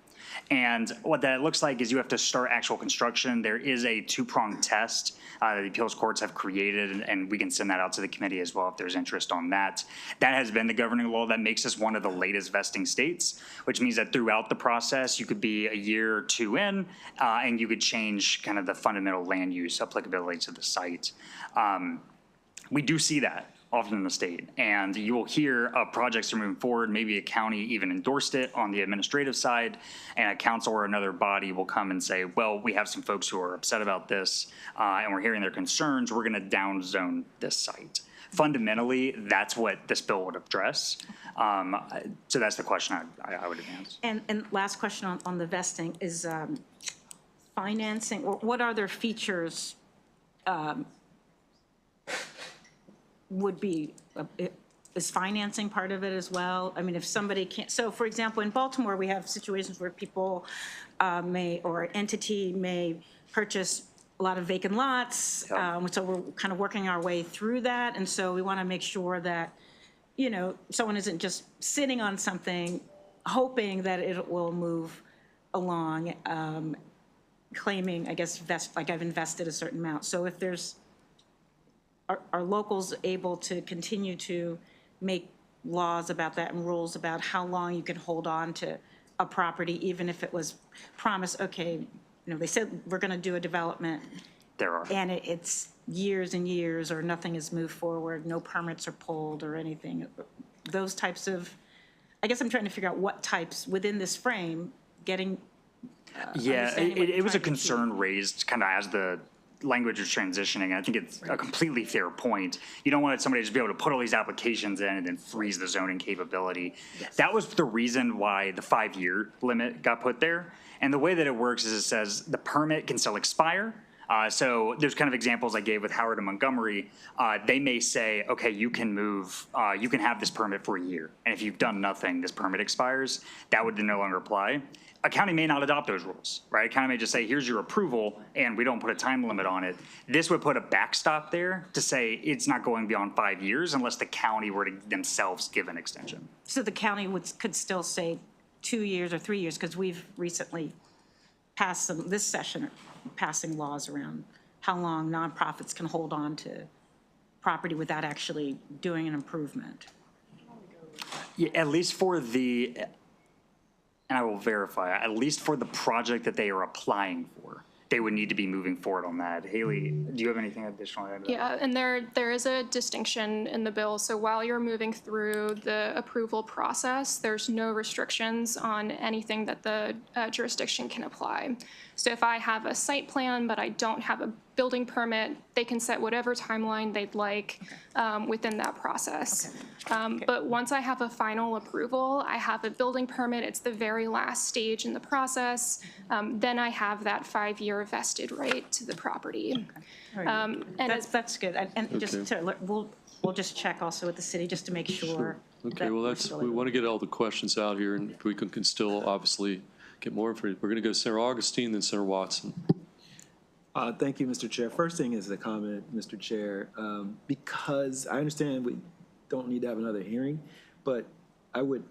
And what that looks like is you have to start actual construction. There is a 2-pronged test that the appeals courts have created, and we can send that out to the committee as well if there's interest on that. That has been the governing law that makes us one of the latest vesting states, which means that throughout the process, you could be a year or 2 in, and you could change kind of the fundamental land use applicability to the site. We do see that often in the state, and you will hear projects are moving forward. Maybe a county even endorsed it on the administrative side, and a council or another body will come and say, well, we have some folks who are upset about this, and we're hearing their concerns. We're going to downzone this site. Fundamentally, that's what this bill would address. So that's the question I would advance. And last question on the vesting is financing. What other features would be, is financing part of it as well? I mean, if somebody can't, so for example, in Baltimore, we have situations where people or an entity may purchase a lot of vacant lots. So we're kind of working our way through that. And so we want to make sure that, you know, someone isn't just sitting on something, hoping that it will move along, claiming, I guess, like I've invested a certain amount. So if there's, are locals able to continue to make laws about that and rules about how long you can hold on to a property, even if it was promised, okay, you know, they said we're going to do a development. There are. And it's years and years, or nothing has moved forward, no permits are pulled or anything. Those types of, I guess I'm trying to figure out what types within this frame, getting. Yeah, it was a concern raised kind of as the language is transitioning. I think it's a completely fair point. You don't want somebody to just be able to put all these applications in and then freeze the zoning capability. Yes. That was the reason why the 5-year limit got put there. And the way that it works is it says the permit can still expire. So there's kind of examples I gave with Howard and Montgomery. They may say, okay, you can move, you can have this permit for a year. And if you've done nothing, this permit expires. That would then no longer apply. A county may not adopt those rules, right? A county may just say, here's your approval, and we don't put a time limit on it. This would put a backstop there to say it's not going beyond 5 years unless the county were to themselves give an extension. So the county could still say 2 years or 3 years, because we've recently passed this session, passing laws around how long nonprofits can hold on to property without actually doing an improvement. Yeah, at least for the, and I will verify, at least for the project that they are applying for. they would need to be moving forward on that. Haley, do you have anything additional to add to that? Yeah, and there is a distinction in the bill. So while you're moving through the approval process, there's no restrictions on anything that the jurisdiction can apply. So if I have a site plan, but I don't have a building permit, they can set whatever timeline they'd like within that process. But once I have a final approval, I have a building permit, it's the very last stage in the process, then I have that 5-year vested right to the property. And That's good. And just Okay. to, we'll just check also with the city just to make sure. Okay, that well, we're still we able- want to get all the questions out here, and if we can still obviously get more information. We're going to go Senator Augustine, then Senator Watson. Thank you, Mr. Chair. First thing is a comment, Mr. Chair, because I understand we don't need to have another hearing, but I would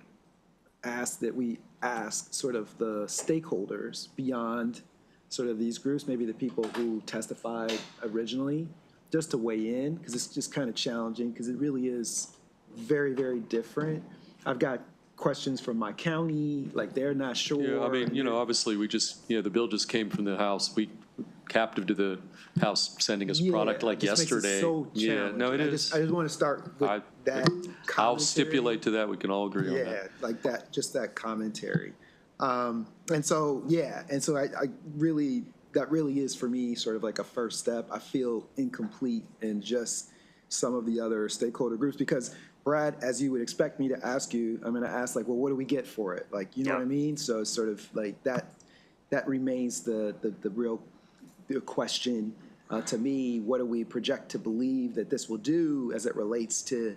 ask that we ask sort of the stakeholders beyond sort of these groups, maybe the people who testified originally, just to weigh in, because it's just kind of challenging, because it really is very, very different. I've got questions from my county, like they're not sure. Yeah, I mean, obviously, we just, the bill just came from the House. We captive to the House sending us product like it just makes it yesterday. so Yeah, no, it challenging. is. I just want to start with that I'll commentary. stipulate to that. We can all agree on that. Yeah, like that, just that commentary. And so I really, that really is for me sort of like a first step. I feel incomplete in just some of the other stakeholder groups because Brad, as you would expect me to ask you, I'm going to ask like, well, what do we get for it? Like, you know what I mean? So it's sort of like that remains the real question to me. What do we project to believe that this will do as it relates to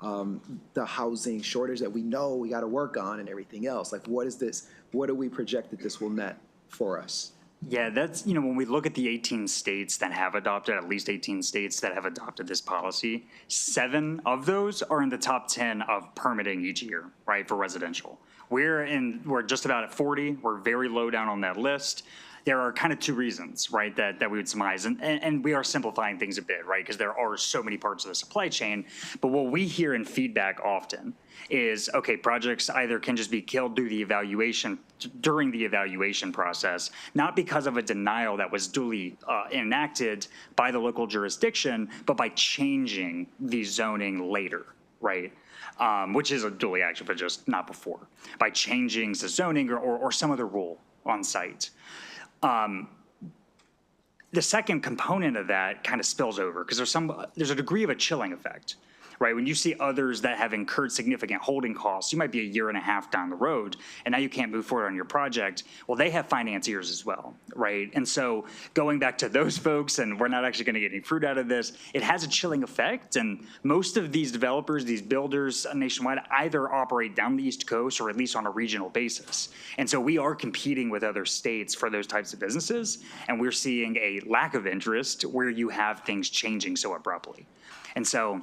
the housing shortage that we know we got to work on and everything else? Like, what is this? What do we project that this will net for us? Yeah, that's, when we look at the 18 states that have adopted, at least 18 states that have adopted this policy, 7 of those are in the top 10 of permitting each year, right, for residential. We're just about at 40. We're very low down on that list. There are kind of 2 reasons, right, that we would surmise. And we are simplifying things a bit, right, because there are so many parts of the supply chain. But what we hear in feedback often is, okay, projects either can just be killed during the evaluation process, not because of a denial that was duly enacted by the local jurisdiction, but by changing the zoning later, right? Which is a duly action, but just not before. By changing the zoning or some other rule on site. The second component of that kind of spills over because there's a degree of a chilling effect, right? When you see others that have incurred significant holding costs, you might be a year and a half down the road, and now you can't move forward on your project. Well, they have financiers as well, right? And so going back to those folks, and we're not actually going to get any fruit out of this, it has a chilling effect. And most of these developers, these builders nationwide, either operate down the East Coast or at least on a regional basis. And so we are competing with other states for those types of businesses, and we're seeing a lack of interest where you have things changing so abruptly. And so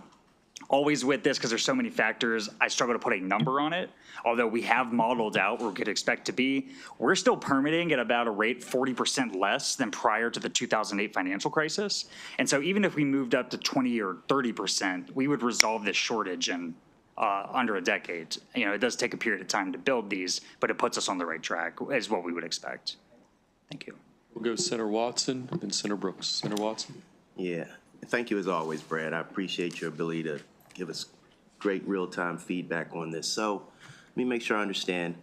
always with this, because there's so many factors, I struggle to put a number on it. Although we have modeled out where we could expect to be, we're still permitting at about a rate 40% less than prior to the 2008 financial crisis. And so even if we moved up to 20 or 30%, we would resolve this shortage in under a decade. It does take a period of time to build these, but it puts us on the right track, is what we would expect. Thank you. We'll go Senator Watson and Senator Brooks. Senator Watson. Yeah, thank you as always, Brad. I appreciate your ability to give us great real-time feedback on this. So let me make sure I understand.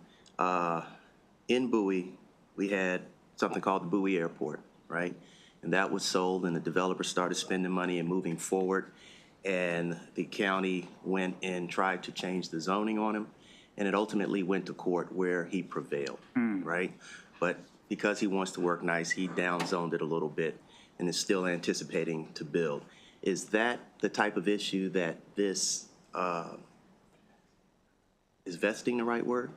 In Bowie, we had something called the Bowie Airport, right? And that was sold, and the developer started spending money and moving forward. And the county went and tried to change the zoning on him, and it ultimately went to court where he prevailed, right? But because he wants to work nice, he downzoned it a little bit and is still anticipating to build. Is that the type of issue that this, is vesting the right word,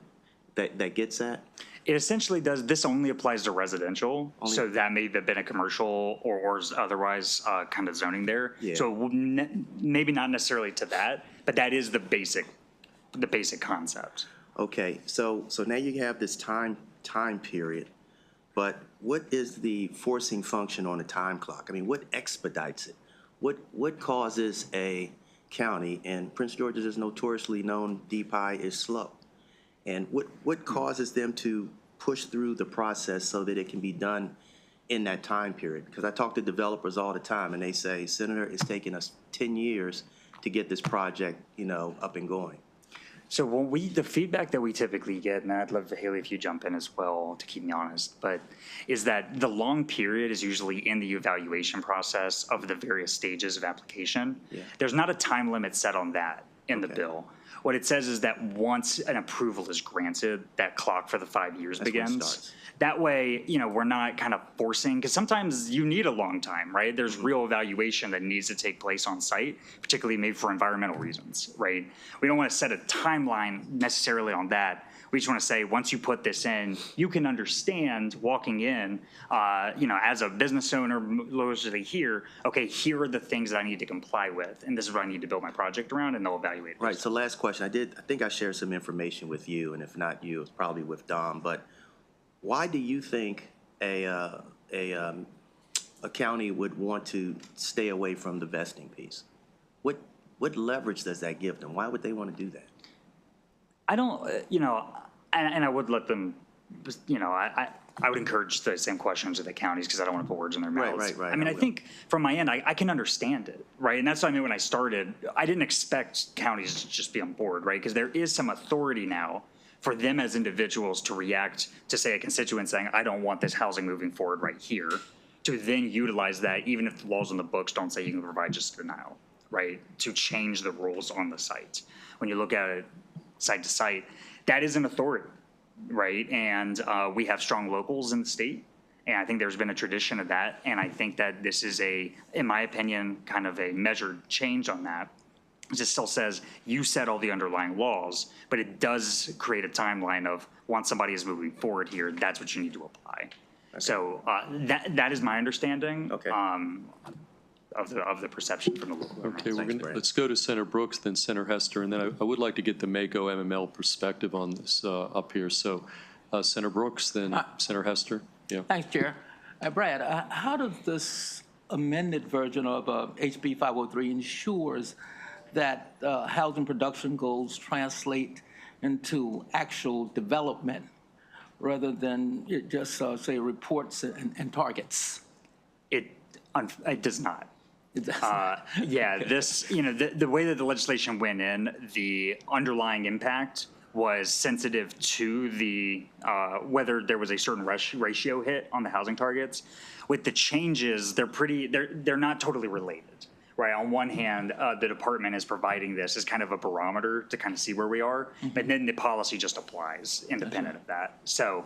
that gets at? It essentially does. This only applies to residential, so that may have been a commercial or otherwise kind of zoning there. Yeah. So maybe not necessarily to that, but that is the basic concept. Okay, so now you have this time period, but what is the forcing function on a time clock? I mean, what expedites it? What causes a county, and Prince George's is notoriously known, DPI is slow. And what causes them to push through the process so that it can be done in that time period? Because I talk to developers all the time, and they say, Senator, it's taking us 10 years to get this project, up and going. So when the feedback that we typically get, and I'd love to, Haley, if you jump in as well to keep me honest, but is that the long period is usually in the evaluation process of the various stages of application. Yeah. There's not a time limit set on that in the bill. What it says is that once an approval is granted, that clock for the 5 years That's when it begins. starts. That way, we're not kind of forcing, because sometimes you need a long time, right? There's real evaluation that needs to take place on site, particularly maybe for environmental reasons, right? We don't want to set a timeline necessarily on that. We just want to say, once you put this in, you can understand walking in, as a business owner, largely here, okay, here are the things that I need to comply with, and this is what I need to build my project around, and they'll evaluate it. Right, so last question. I think I shared some information with you, and if not you, it's probably with Dom, but why do you think a county would want to stay away from the vesting piece? What leverage does that give them? Why would they want to do that? I don't, and I would let them, I would encourage the same questions to the counties because I don't want to put words in their mouths. Right. I mean, I think from my end, I can understand it, right? And that's what I mean when I started. I didn't expect counties to just be on board, right? Because there is some authority now for them as individuals to react to, say, a constituent saying, I don't want this housing moving forward right here, to then utilize that, even if the laws on the books don't say you can provide just denial, right? To change the rules on the site. When you look at it site to site, that is an authority, right? And we have strong locals in the state, and I think there's been a tradition of that, and I think that this is in my opinion, kind of a measured change on that. It just still says you set all the underlying laws, but it does create a timeline of once somebody is moving forward here, that's what you need to apply. Okay. So that is my understanding of the perception from the local. Okay, let's go to Senator Brooks, then Senator Hester, and then I would like to get the MACO MML perspective on this up here. So Senator Brooks, then Senator Hester. Yeah. Thanks, Chair. Brad, how does this amended version of HB 503 ensures that housing production goals translate into actual development rather than just, say, reports and targets? It does not. Yeah, this, the way that the legislation went in, the underlying impact was sensitive to the, whether there was a certain ratio hit on the housing targets. With the changes, they're not totally related. Right, on one hand, the department is providing this as kind of a barometer to kind of see where we are, but then the policy just applies independent of that. So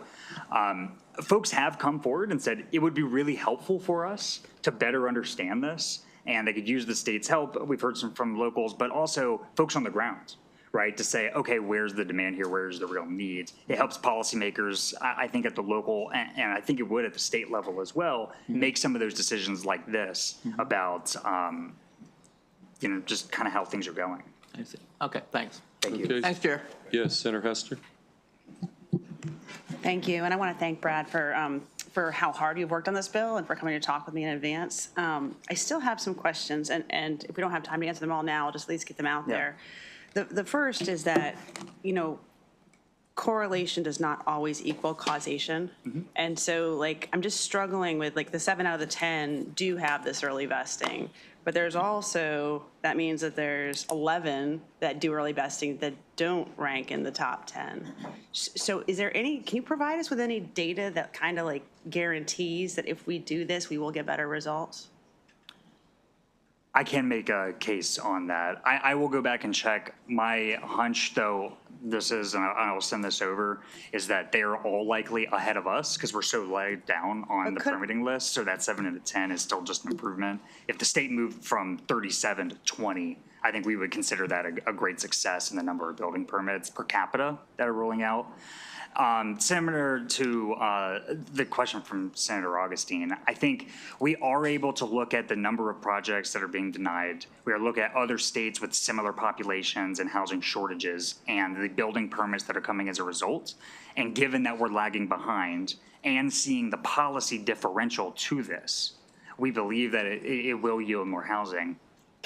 folks have come forward and said it would be really helpful for us to better understand this, and they could use the state's help. We've heard some from locals, but also folks on the ground, right, to say, okay, where's the demand here? Where's the real need? It helps policymakers, I think, at the local, and I think it would at the state level as well, make some of those decisions like this about, just kind of how things are going. I see. Okay, thanks. Thank you. Okay. Thanks, Chair. Yes, Senator Hester. Thank you, and I want to thank Brad for how hard you've worked on this bill and for coming to talk with me in advance. I still have some questions, and if we don't have time to answer them all now, I'll just at least get them out there. The first is that, correlation does not always equal causation. And so, I'm just struggling with, the 7 out of the 10 do have this early vesting. But there's also, that means that there's 11 that do early vesting that don't rank in the top 10. So can you provide us with any data that kind of guarantees that if we do this, we will get better results? I can make a case on that. I will go back and check. My hunch, though, this is, and I will send this over, is that they are all likely ahead of us because we're so laid down on the permitting list. So that 7 out of 10 is still just an improvement. If the state moved from 37 to 20, I think we would consider that a great success in the number of building permits per capita that are rolling out. Similar to the question from Senator Augustine, I think we are able to look at the number of projects that are being denied. We are looking at other states with similar populations and housing shortages and the building permits that are coming as a result. And given that we're lagging behind and seeing the policy differential to this, we believe that it will yield more housing.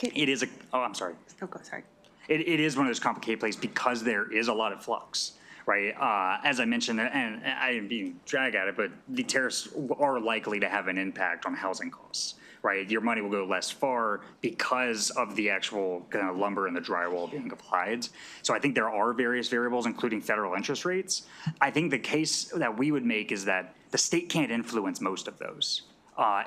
It is I'm sorry. Oh, sorry. It is one of those complicated places because there is a lot of flux. right? As I mentioned, and I am being dragged at it, but the tariffs are likely to have an impact on housing costs, right? Your money will go less far because of the actual kind of lumber and the drywall being applied. So I think there are various variables, including federal interest rates. I think the case that we would make is that the state can't influence most of those.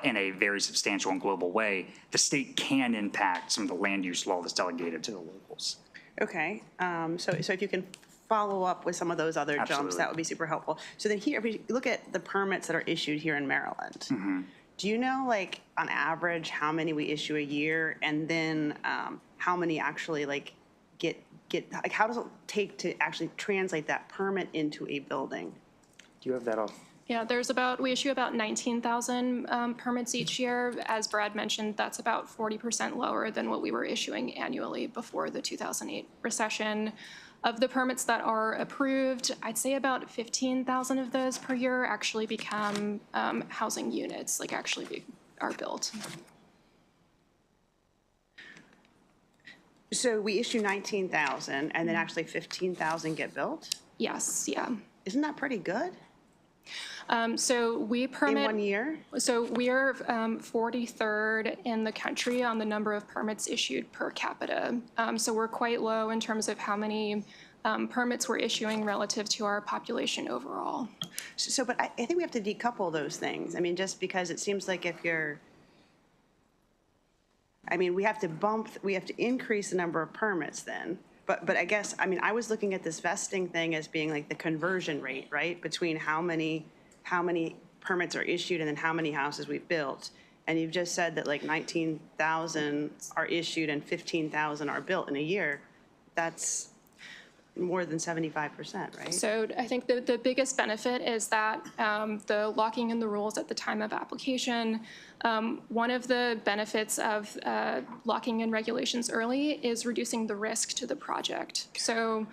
In a very substantial and global way, the state can impact some of the land use law that's delegated to the locals. Okay, so if you can follow up with some of those other jumps, Absolutely. that would be super helpful. So then here, if we look at the permits that are issued here in Maryland, do you know, like, on average, how many we issue a year, and then how many actually, like, get, like, how does it take to actually translate that permit into a building? Do you have that off? Yeah, we issue about 19,000 permits each year. As Brad mentioned, that's about 40% lower than what we were issuing annually before the 2008 recession. Of the permits that are approved, I'd say about 15,000 of those per year actually become housing units, like actually are built. So we issue 19,000, and then actually 15,000 get built? Yes, yeah. Isn't that pretty good? So we permit. In 1 year? So we are 43rd in the country on the number of permits issued per capita. So we're quite low in terms of how many permits we're issuing relative to our population overall. So, but I think we have to decouple those things. I mean, just because it seems like if you're, I mean, we have to increase the number of permits then. But I guess, I mean, I was looking at this vesting thing as being like the conversion rate, right? Between how many permits are issued and then how many houses we've built. And you've just said that like 19,000 are issued and 15,000 are built in a year. That's more than 75%, right? So I think the biggest benefit is that the locking in the rules at the time of application. One of the benefits of locking in regulations early is reducing the risk to the project. So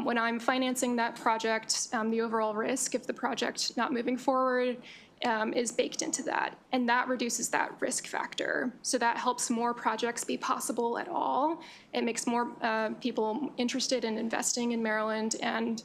when I'm financing that project, the overall risk of the project not moving forward is baked into that, and that reduces that risk factor. So that helps more projects be possible at all. It makes more people interested in investing in Maryland and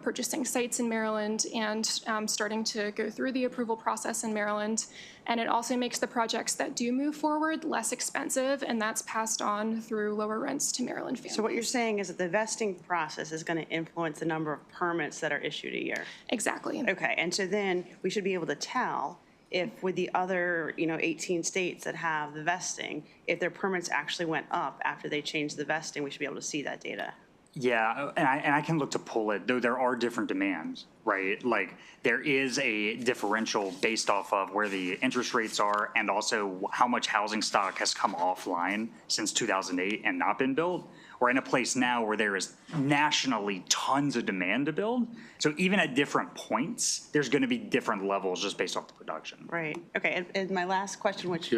purchasing sites in Maryland and starting to go through the approval process in Maryland. And it also makes the projects that do move forward less expensive, and that's passed on through lower rents to Maryland families. So what you're saying is that the vesting process is going to influence the number of permits that are issued a year? Exactly. Okay, and so then we should be able to tell if with the other, 18 states that have the vesting, if their permits actually went up after they changed the vesting, we should be able to see that data. Yeah, and I can look to pull it, though there are different demands, right? Like, there is a differential based off of where the interest rates are and also how much housing stock has come offline since 2008 and not been built. We're in a place now where there is nationally tons of demand to build. So even at different points, there's going to be different levels just based off the production. Right, okay, and my last question, which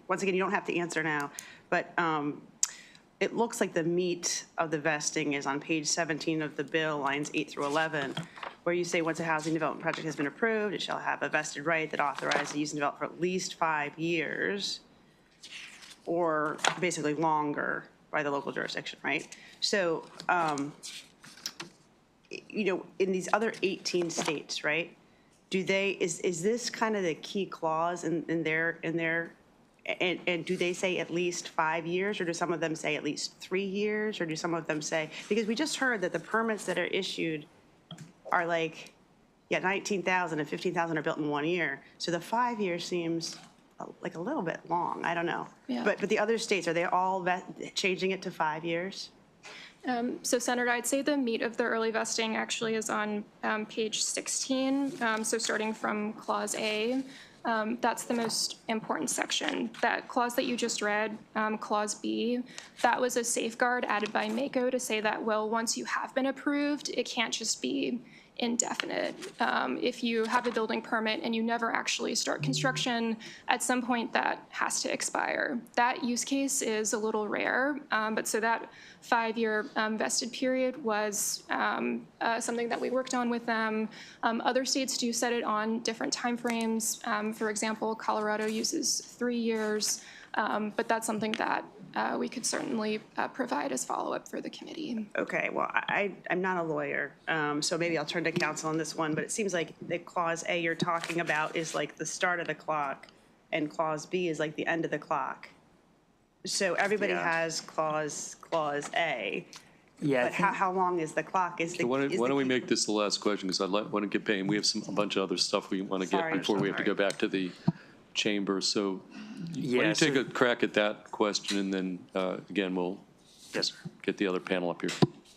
once again, you don't have to answer now, but it looks like the meat of the vesting is on page 17 of the bill, lines 8 through 11, where you say once a housing development project has been approved, it shall have a vested right that authorizes the use and development for at least 5 years, or basically longer by the local jurisdiction, right? So, in these other 18 states, right? Do they, is this kind of the key clause in their and do they say at least 5 years, or do some of them say at least 3 years, or do some of them say, because we just heard that the permits that are issued are like, 19,000 and 15,000 are built in 1 year. So the 5 years seems like a little bit long, I don't know. Yeah. But the other states, are they all changing it to 5 years? So Senator, I'd say the meat of the early vesting actually is on page 16. So starting from clause A, that's the most important section. That clause that you just read, clause B, that was a safeguard added by MACO to say that, well, once you have been approved, it can't just be indefinite. If you have a building permit and you never actually start construction, at some point that has to expire. That use case is a little rare, but so that 5-year vested period was something that we worked on with them. Other states do set it on different timeframes. For example, Colorado uses 3 years, but that's something that we could certainly provide as follow-up for the committee. Okay, well, I'm not a lawyer, so maybe I'll turn to counsel on this one, but it seems like the Clause A you're talking about is like the start of the clock, and Clause B is like the end of the clock. So everybody has Clause A. Yeah. But how long is the clock? So why don't we make this the last question, because I want to get paid. We have a bunch of other stuff we want to get Sorry. before we have to go back to the chamber. So why don't you take a crack at that question, and then, again, we'll get the other panel up here.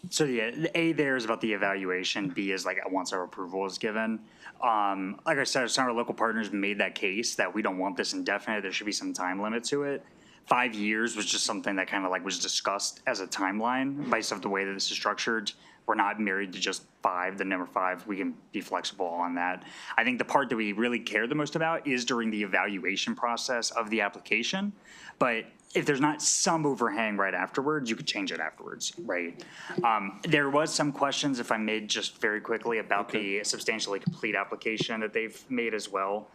So yeah, the A there is about the evaluation. B is like once our approval is given. Like I said, some of our local partners made that case that we don't want this indefinite. There should be some time limit to it. 5 years was just something that kind of like was discussed as a timeline based off the way that this is structured. We're not married to just 5, the number 5. We can be flexible on that. I think the part that we really care the most about is during the evaluation process of the application. But if there's not some overhang right afterwards, you could change it afterwards, right? There was some questions, if I may, just very quickly about the substantially complete application that they've made as well.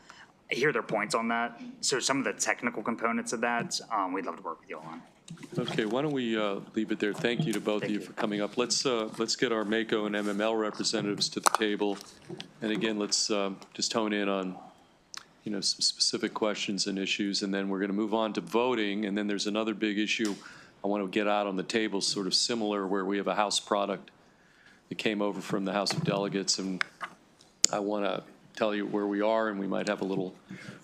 I hear their points on that. So some of the technical components of that, we'd love to work with you all on. Okay, why don't we leave it there? Thank you to both of you for coming up. Let's get our MACO and MML representatives to the table. And again, let's just hone in on, some specific questions and issues, and then we're going to move on to voting. And then there's another big issue I want to get out on the table, sort of similar, where we have a House product that came over from the House of Delegates, and I want to tell you where we are, and we might have a little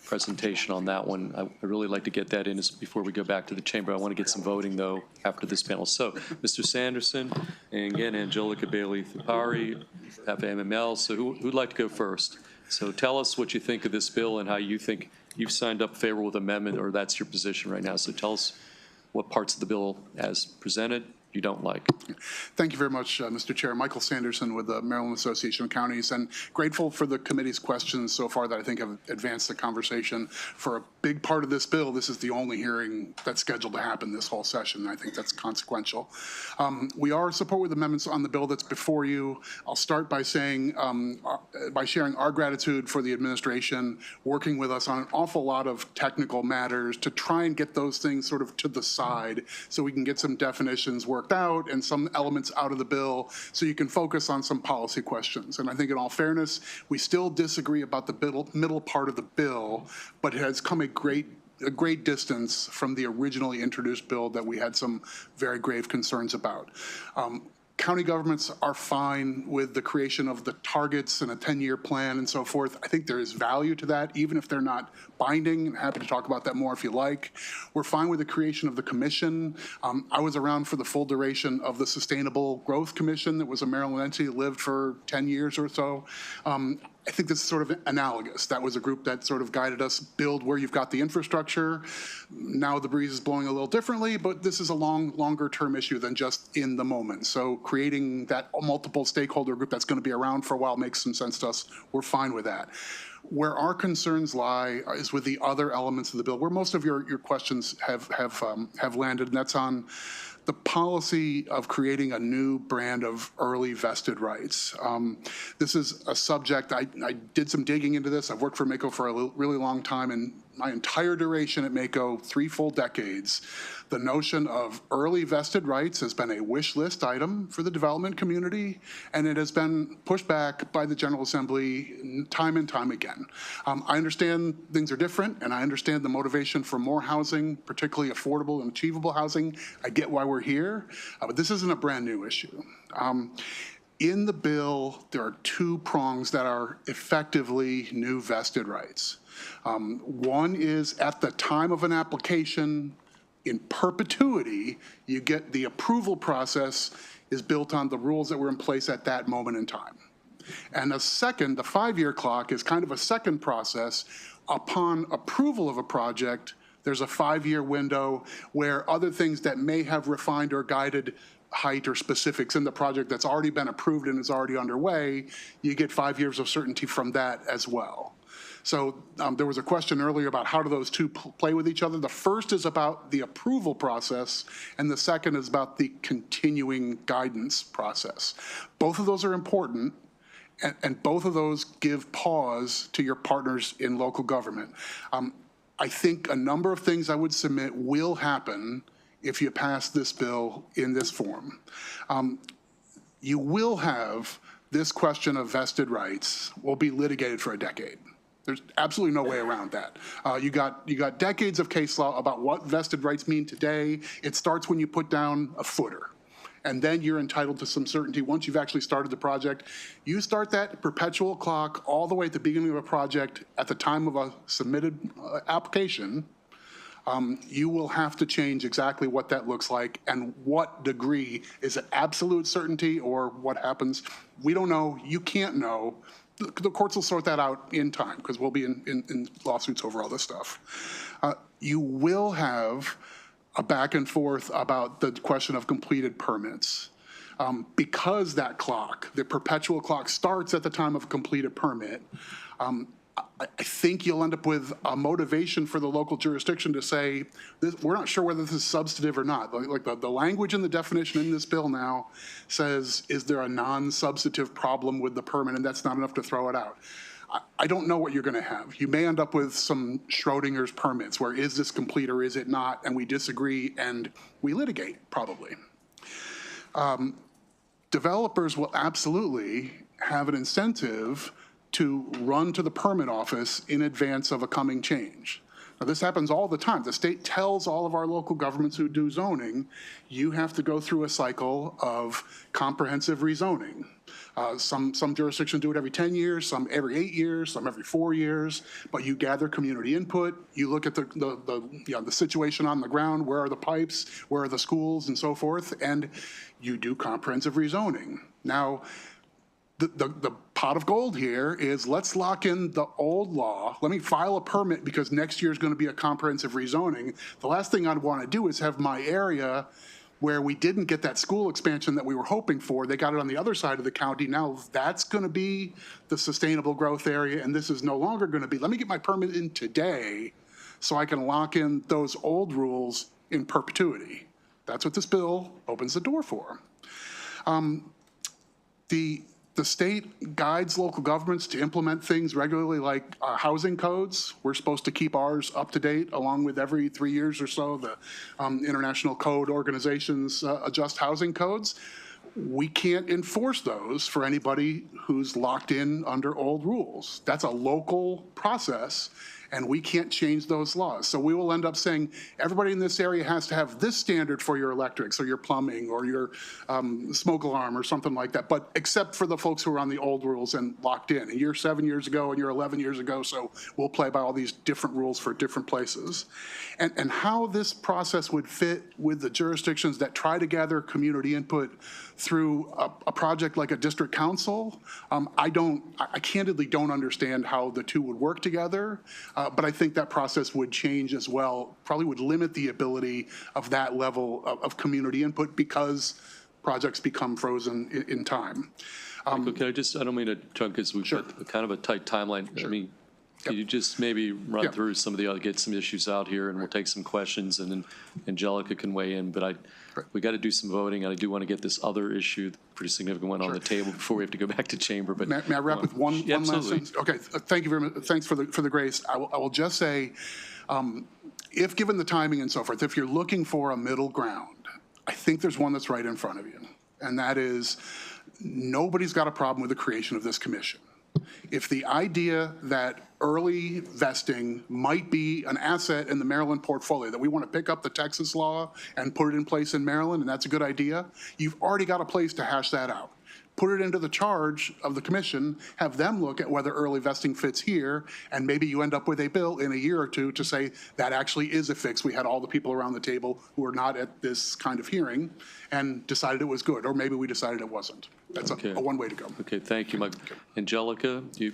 presentation on that one. I'd really like to get that in before we go back to the chamber. I want to get some voting, though, after this panel. So, Mr. Sanderson, and again, Angelica Bailey-Thapari, have MML. So who'd like to go first? So tell us what you think of this bill and how you think you've signed up favorable with amendment, or that's your position right now. So tell us what parts of the bill as presented you don't like. Thank you very much, Mr. Chair. Michael Sanderson with the Maryland Association of Counties, and grateful for the committee's questions so far that I think have advanced the conversation. For a big part of this bill, this is the only hearing that's scheduled to happen this whole session. I think that's consequential. We are support with amendments on the bill that's before you. I'll start by saying, by sharing our gratitude for the administration working with us on an awful lot of technical matters to try and get those things sort of to the side so we can get some definitions worked out and some elements out of the bill so you can focus on some policy questions. And I think in all fairness, we still disagree about the middle part of the bill, but it has come a great distance from the originally introduced bill that we had some very grave concerns about. County governments are fine with the creation of the targets and a 10-year plan and so forth. I think there is value to that, even if they're not binding. I'm happy to talk about that more if you like. We're fine with the creation of the commission. I was around for the full duration of the Sustainable Growth Commission that was a Maryland entity that lived for 10 years or so. I think this is sort of analogous. That was a group that sort of guided us, build where you've got the infrastructure. Now the breeze is blowing a little differently, but this is a longer term issue than just in the moment. So creating that multiple stakeholder group that's going to be around for a while makes some sense to us. We're fine with that. Where our concerns lie is with the other elements of the bill, where most of your questions have landed, and that's on the policy of creating a new brand of early vested rights. This is a subject, I did some digging into this. I've worked for MACO for a really long time, and my entire duration at MACO, 3 full decades, the notion of early vested rights has been a wish list item for the development community, and it has been pushed back by the General Assembly time and time again. I understand things are different, and I understand the motivation for more housing, particularly affordable and achievable housing. I get why we're here, but this isn't a brand new issue. In the bill, there are 2 prongs that are effectively new vested rights. One is at the time of an application, in perpetuity, you get the approval process is built on the rules that were in place at that moment in time. And the second, the 5-year clock, is kind of a second process. Upon approval of a project, there's a 5-year window where other things that may have refined or guided height or specifics in the project that's already been approved and is already underway, you get 5 years of certainty from that as well. So there was a question earlier about how do those 2 play with each other. The first is about the approval process, and the second is about the continuing guidance process. Both of those are important, and both of those give pause to your partners in local government. I think a number of things I would submit will happen if you pass this bill in this form. You will have this question of vested rights will be litigated for a decade. There's absolutely no way around that. You got decades of case law about what vested rights mean today. It starts when you put down a footer. And then you're entitled to some certainty once you've actually started the project. You start that perpetual clock all the way at the beginning of a project at the time of a submitted application. You will have to change exactly what that looks like and what degree. Is it absolute certainty or what happens? We don't know. You can't know. The courts will sort that out in time because we'll be in lawsuits over all this stuff. You will have a back and forth about the question of completed permits. Because that clock, the perpetual clock, starts at the time of a completed permit, I think you'll end up with a motivation for the local jurisdiction to say, we're not sure whether this is substantive or not. Like the language in the definition in this bill now says, is there a non-substantive problem with the permit, and that's not enough to throw it out. I don't know what you're going to have. You may end up with some Schrodinger's permits where is this complete or is it not, and we disagree and we litigate, probably. Developers will absolutely have an incentive to run to the permit office in advance of a coming change. Now, this happens all the time. The state tells all of our local governments who do zoning, you have to go through a cycle of comprehensive rezoning. Some jurisdictions do it every 10 years, some every 8 years, some every 4 years, but you gather community input, you look at the situation on the ground, where are the pipes, where are the schools and so forth, and you do comprehensive rezoning. Now, the pot of gold here is let's lock in the old law. Let me file a permit because next year is going to be a comprehensive rezoning. The last thing I'd want to do is have my area where we didn't get that school expansion that we were hoping for. They got it on the other side of the county. Now that's going to be the sustainable growth area, and this is no longer going to be. Let me get my permit in today so I can lock in those old rules in perpetuity. That's what this bill opens the door for. The state guides local governments to implement things regularly like housing codes. We're supposed to keep ours up to date along with every 3 years or so. The international code organizations adjust housing codes. We can't enforce those for anybody who's locked in under old rules. That's a local process, and we can't change those laws. So we will end up saying everybody in this area has to have this standard for your electrics or your plumbing or your smoke alarm or something like that, but except for the folks who are on the old rules and locked in. And you're 7 years ago and you're 11 years ago, so we'll play by all these different rules for different places. And how this process would fit with the jurisdictions that try to gather community input through a project like a district council, I candidly don't understand how the two would work together. But I think that process would change as well, probably would limit the ability of that level of community input because projects become frozen in time. Michael, can I don't mean to chunk because we've got kind of a tight timeline. Sure. I mean, can you just maybe run through some of the other, get some issues out here, and we'll take some questions, and then Angelica can weigh in. But we got to do some voting, and I do want to get this other issue, pretty significant one, on the table before we have to go back to chamber. But may I wrap with one last thing? Okay, thank you very much. Thanks for the grace. I will just say, if given the timing and so forth, if you're looking for a middle ground, I think there's one that's right in front of you, and that is nobody's got a problem with the creation of this commission. If the idea that early vesting might be an asset in the Maryland portfolio, that we want to pick up the Texas law and put it in place in Maryland, and that's a good idea, you've already got a place to hash that out. Put it into the charge of the commission, have them look at whether early vesting fits here, and maybe you end up with a bill in a year or two to say that actually is a fix. We had all the people around the table who were not at this kind of hearing and decided it was good, or maybe we decided it wasn't. That's a one way to go. Okay, thank you, Mike. Angelica, we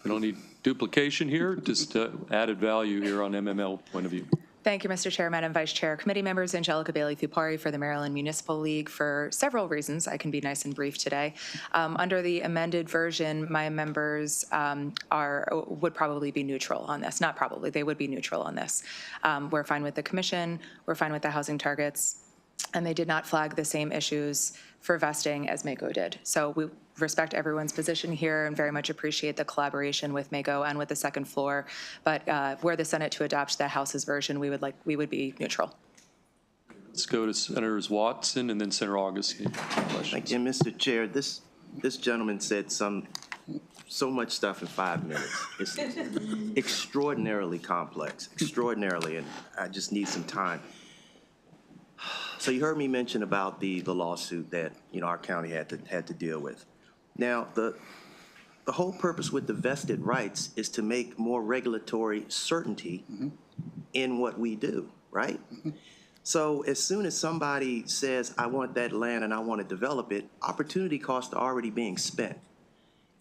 don't need duplication here, just added value here on MML point of view. Thank you, Mr. Chair, Madam Vice Chair. Committee members, Angelica Bailey-Thupari for the Maryland Municipal League for several reasons. I can be nice and brief today. Under the amended version, my members would probably be neutral on this. Not probably, they would be neutral on this. We're fine with the commission, we're fine with the housing targets, and they did not flag the same issues for vesting as MACO did. So we respect everyone's position here and very much appreciate the collaboration with MACO and with the second floor. But were the Senate to adopt the House's version, we would be neutral. Let's go to Senators Watson and then Senator Augustine. Thank you, Mr. Chair. This gentleman said so much stuff in 5 minutes. It's extraordinarily complex, extraordinarily, and I just need some time. So you heard me mention about the lawsuit that our county had to deal with. Now the whole purpose with the vested rights is to make more regulatory certainty in what we do, right? So as soon as somebody says, I want that land and I want to develop it, opportunity costs are already being spent.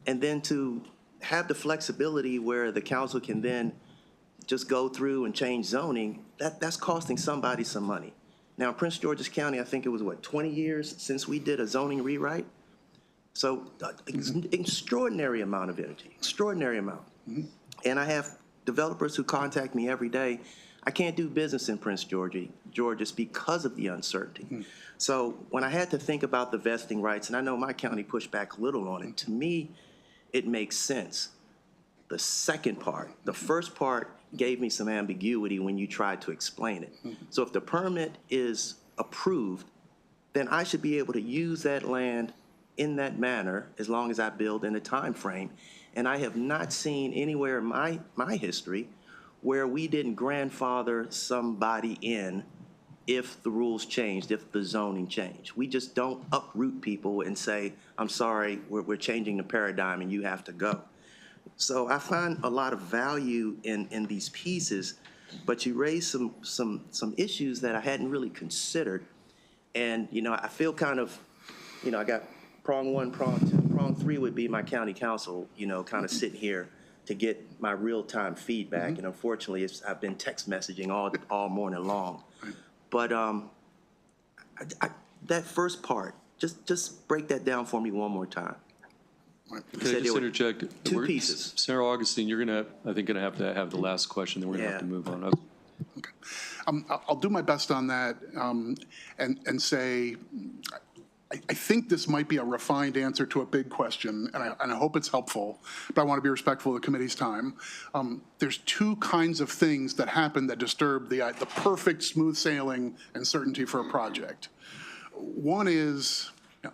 And then to have the flexibility where the council can then just go through and change zoning, that's costing somebody some money. Now, in Prince George's County, I think it was, 20 years since we did a zoning rewrite? So extraordinary amount of energy, extraordinary amount. And I have developers who contact me every day. I can't do business in Prince George's because of the uncertainty. So when I had to think about the vesting rights, and I know my county pushed back a little on it, to me, it makes sense. The second part, the first part gave me some ambiguity when you tried to explain it. So if the permit is approved, then I should be able to use that land in that manner as long as I build in a time frame. And I have not seen anywhere in my history where we didn't grandfather somebody in if the rules changed, if the zoning changed. We just don't uproot people and say, I'm sorry, we're changing the paradigm and you have to go. So I find a lot of value in these pieces, but you raise some issues that I hadn't really considered. And, I feel kind of, I got prong one, prong two. Prong three would be my county council, kind of sitting here to get my real-time feedback. And unfortunately, I've been text messaging all morning long. But that first part, just break that down for me one more time. Can I just interject? Two pieces. Senator Augustine, you're going to have the last question, then we're going to have to move on. Okay. I'll do my best on that and say, I think this might be a refined answer to a big question, and I hope it's helpful, but I want to be respectful of the committee's time. There's two kinds of things that happen that disturb the perfect smooth sailing and certainty for a project. One is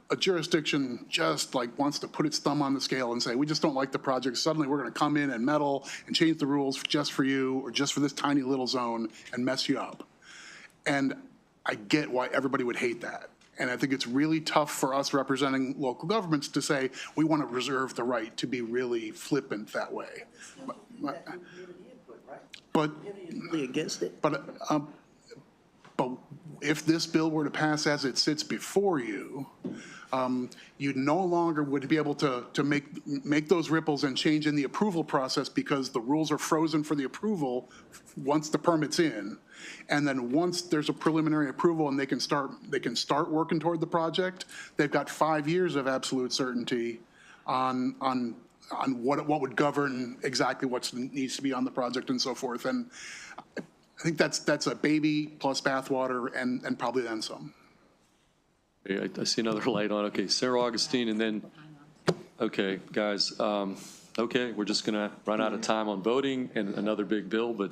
a jurisdiction just wants to put its thumb on the scale and say, we just don't like the project. Suddenly we're going to come in and meddle and change the rules just for you or just for this tiny little zone and mess you up. And I get why everybody would hate that. And I think it's really tough for us representing local governments to say, we want to reserve the right to be really flippant that way. But against it. But if this bill were to pass as it sits before you, you no longer would be able to make those ripples and change in the approval process because the rules are frozen for the approval once the permit's in. And then once there's a preliminary approval and they can start working toward the project, they've got 5 years of absolute certainty on what would govern exactly what needs to be on the project and so forth. And I think that's a baby plus bathwater and probably then some. Okay, I see another light on. Okay, Senator Augustine, and then, okay, guys, okay, we're just going to run out of time on voting and another big bill, but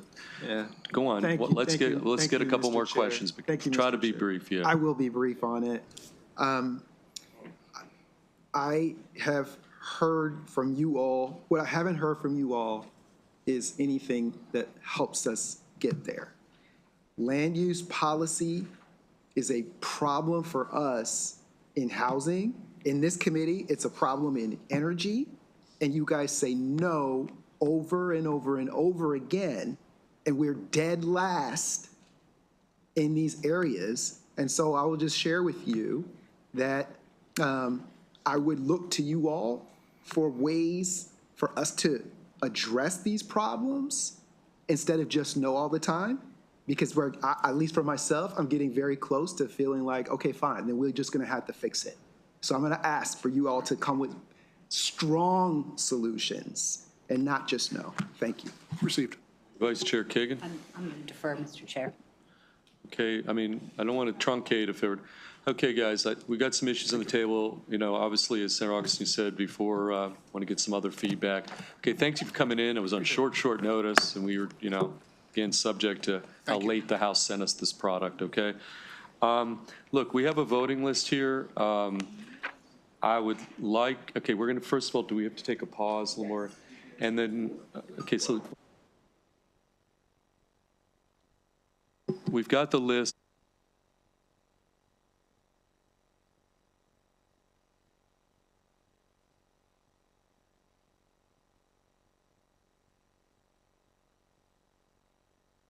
go on. Let's get a couple more questions. Try to be brief, yeah. I will be brief on it. I have heard from you all, what I haven't heard from you all is anything that helps us get there. Land use policy is a problem for us in housing. In this committee, it's a problem in energy. And you guys say no over and over and over again, and we're dead last in these areas. And so I will just share with you that I would look to you all for ways for us to address these problems instead of just no all the time. Because at least for myself, I'm getting very close to feeling like, okay, fine, then we're just gonna have to fix it. So I'm gonna ask for you all to come with strong solutions and not just no. Thank you. Received. Vice Chair Kagan? I'm going to defer, Mr. Chair. Okay, I mean, I don't want to truncate if there were, okay, guys, we got some issues on the table. Obviously, as Senator Augustine said before, want to get some other feedback. Okay, thanks you for coming in. It was on short notice, and we were, again, subject to how late the House sent us this product, okay? Look, we have a voting list here. I would like, okay, we're going to, first of all, do we have to take a pause a little more? And then, okay, so we've got the list.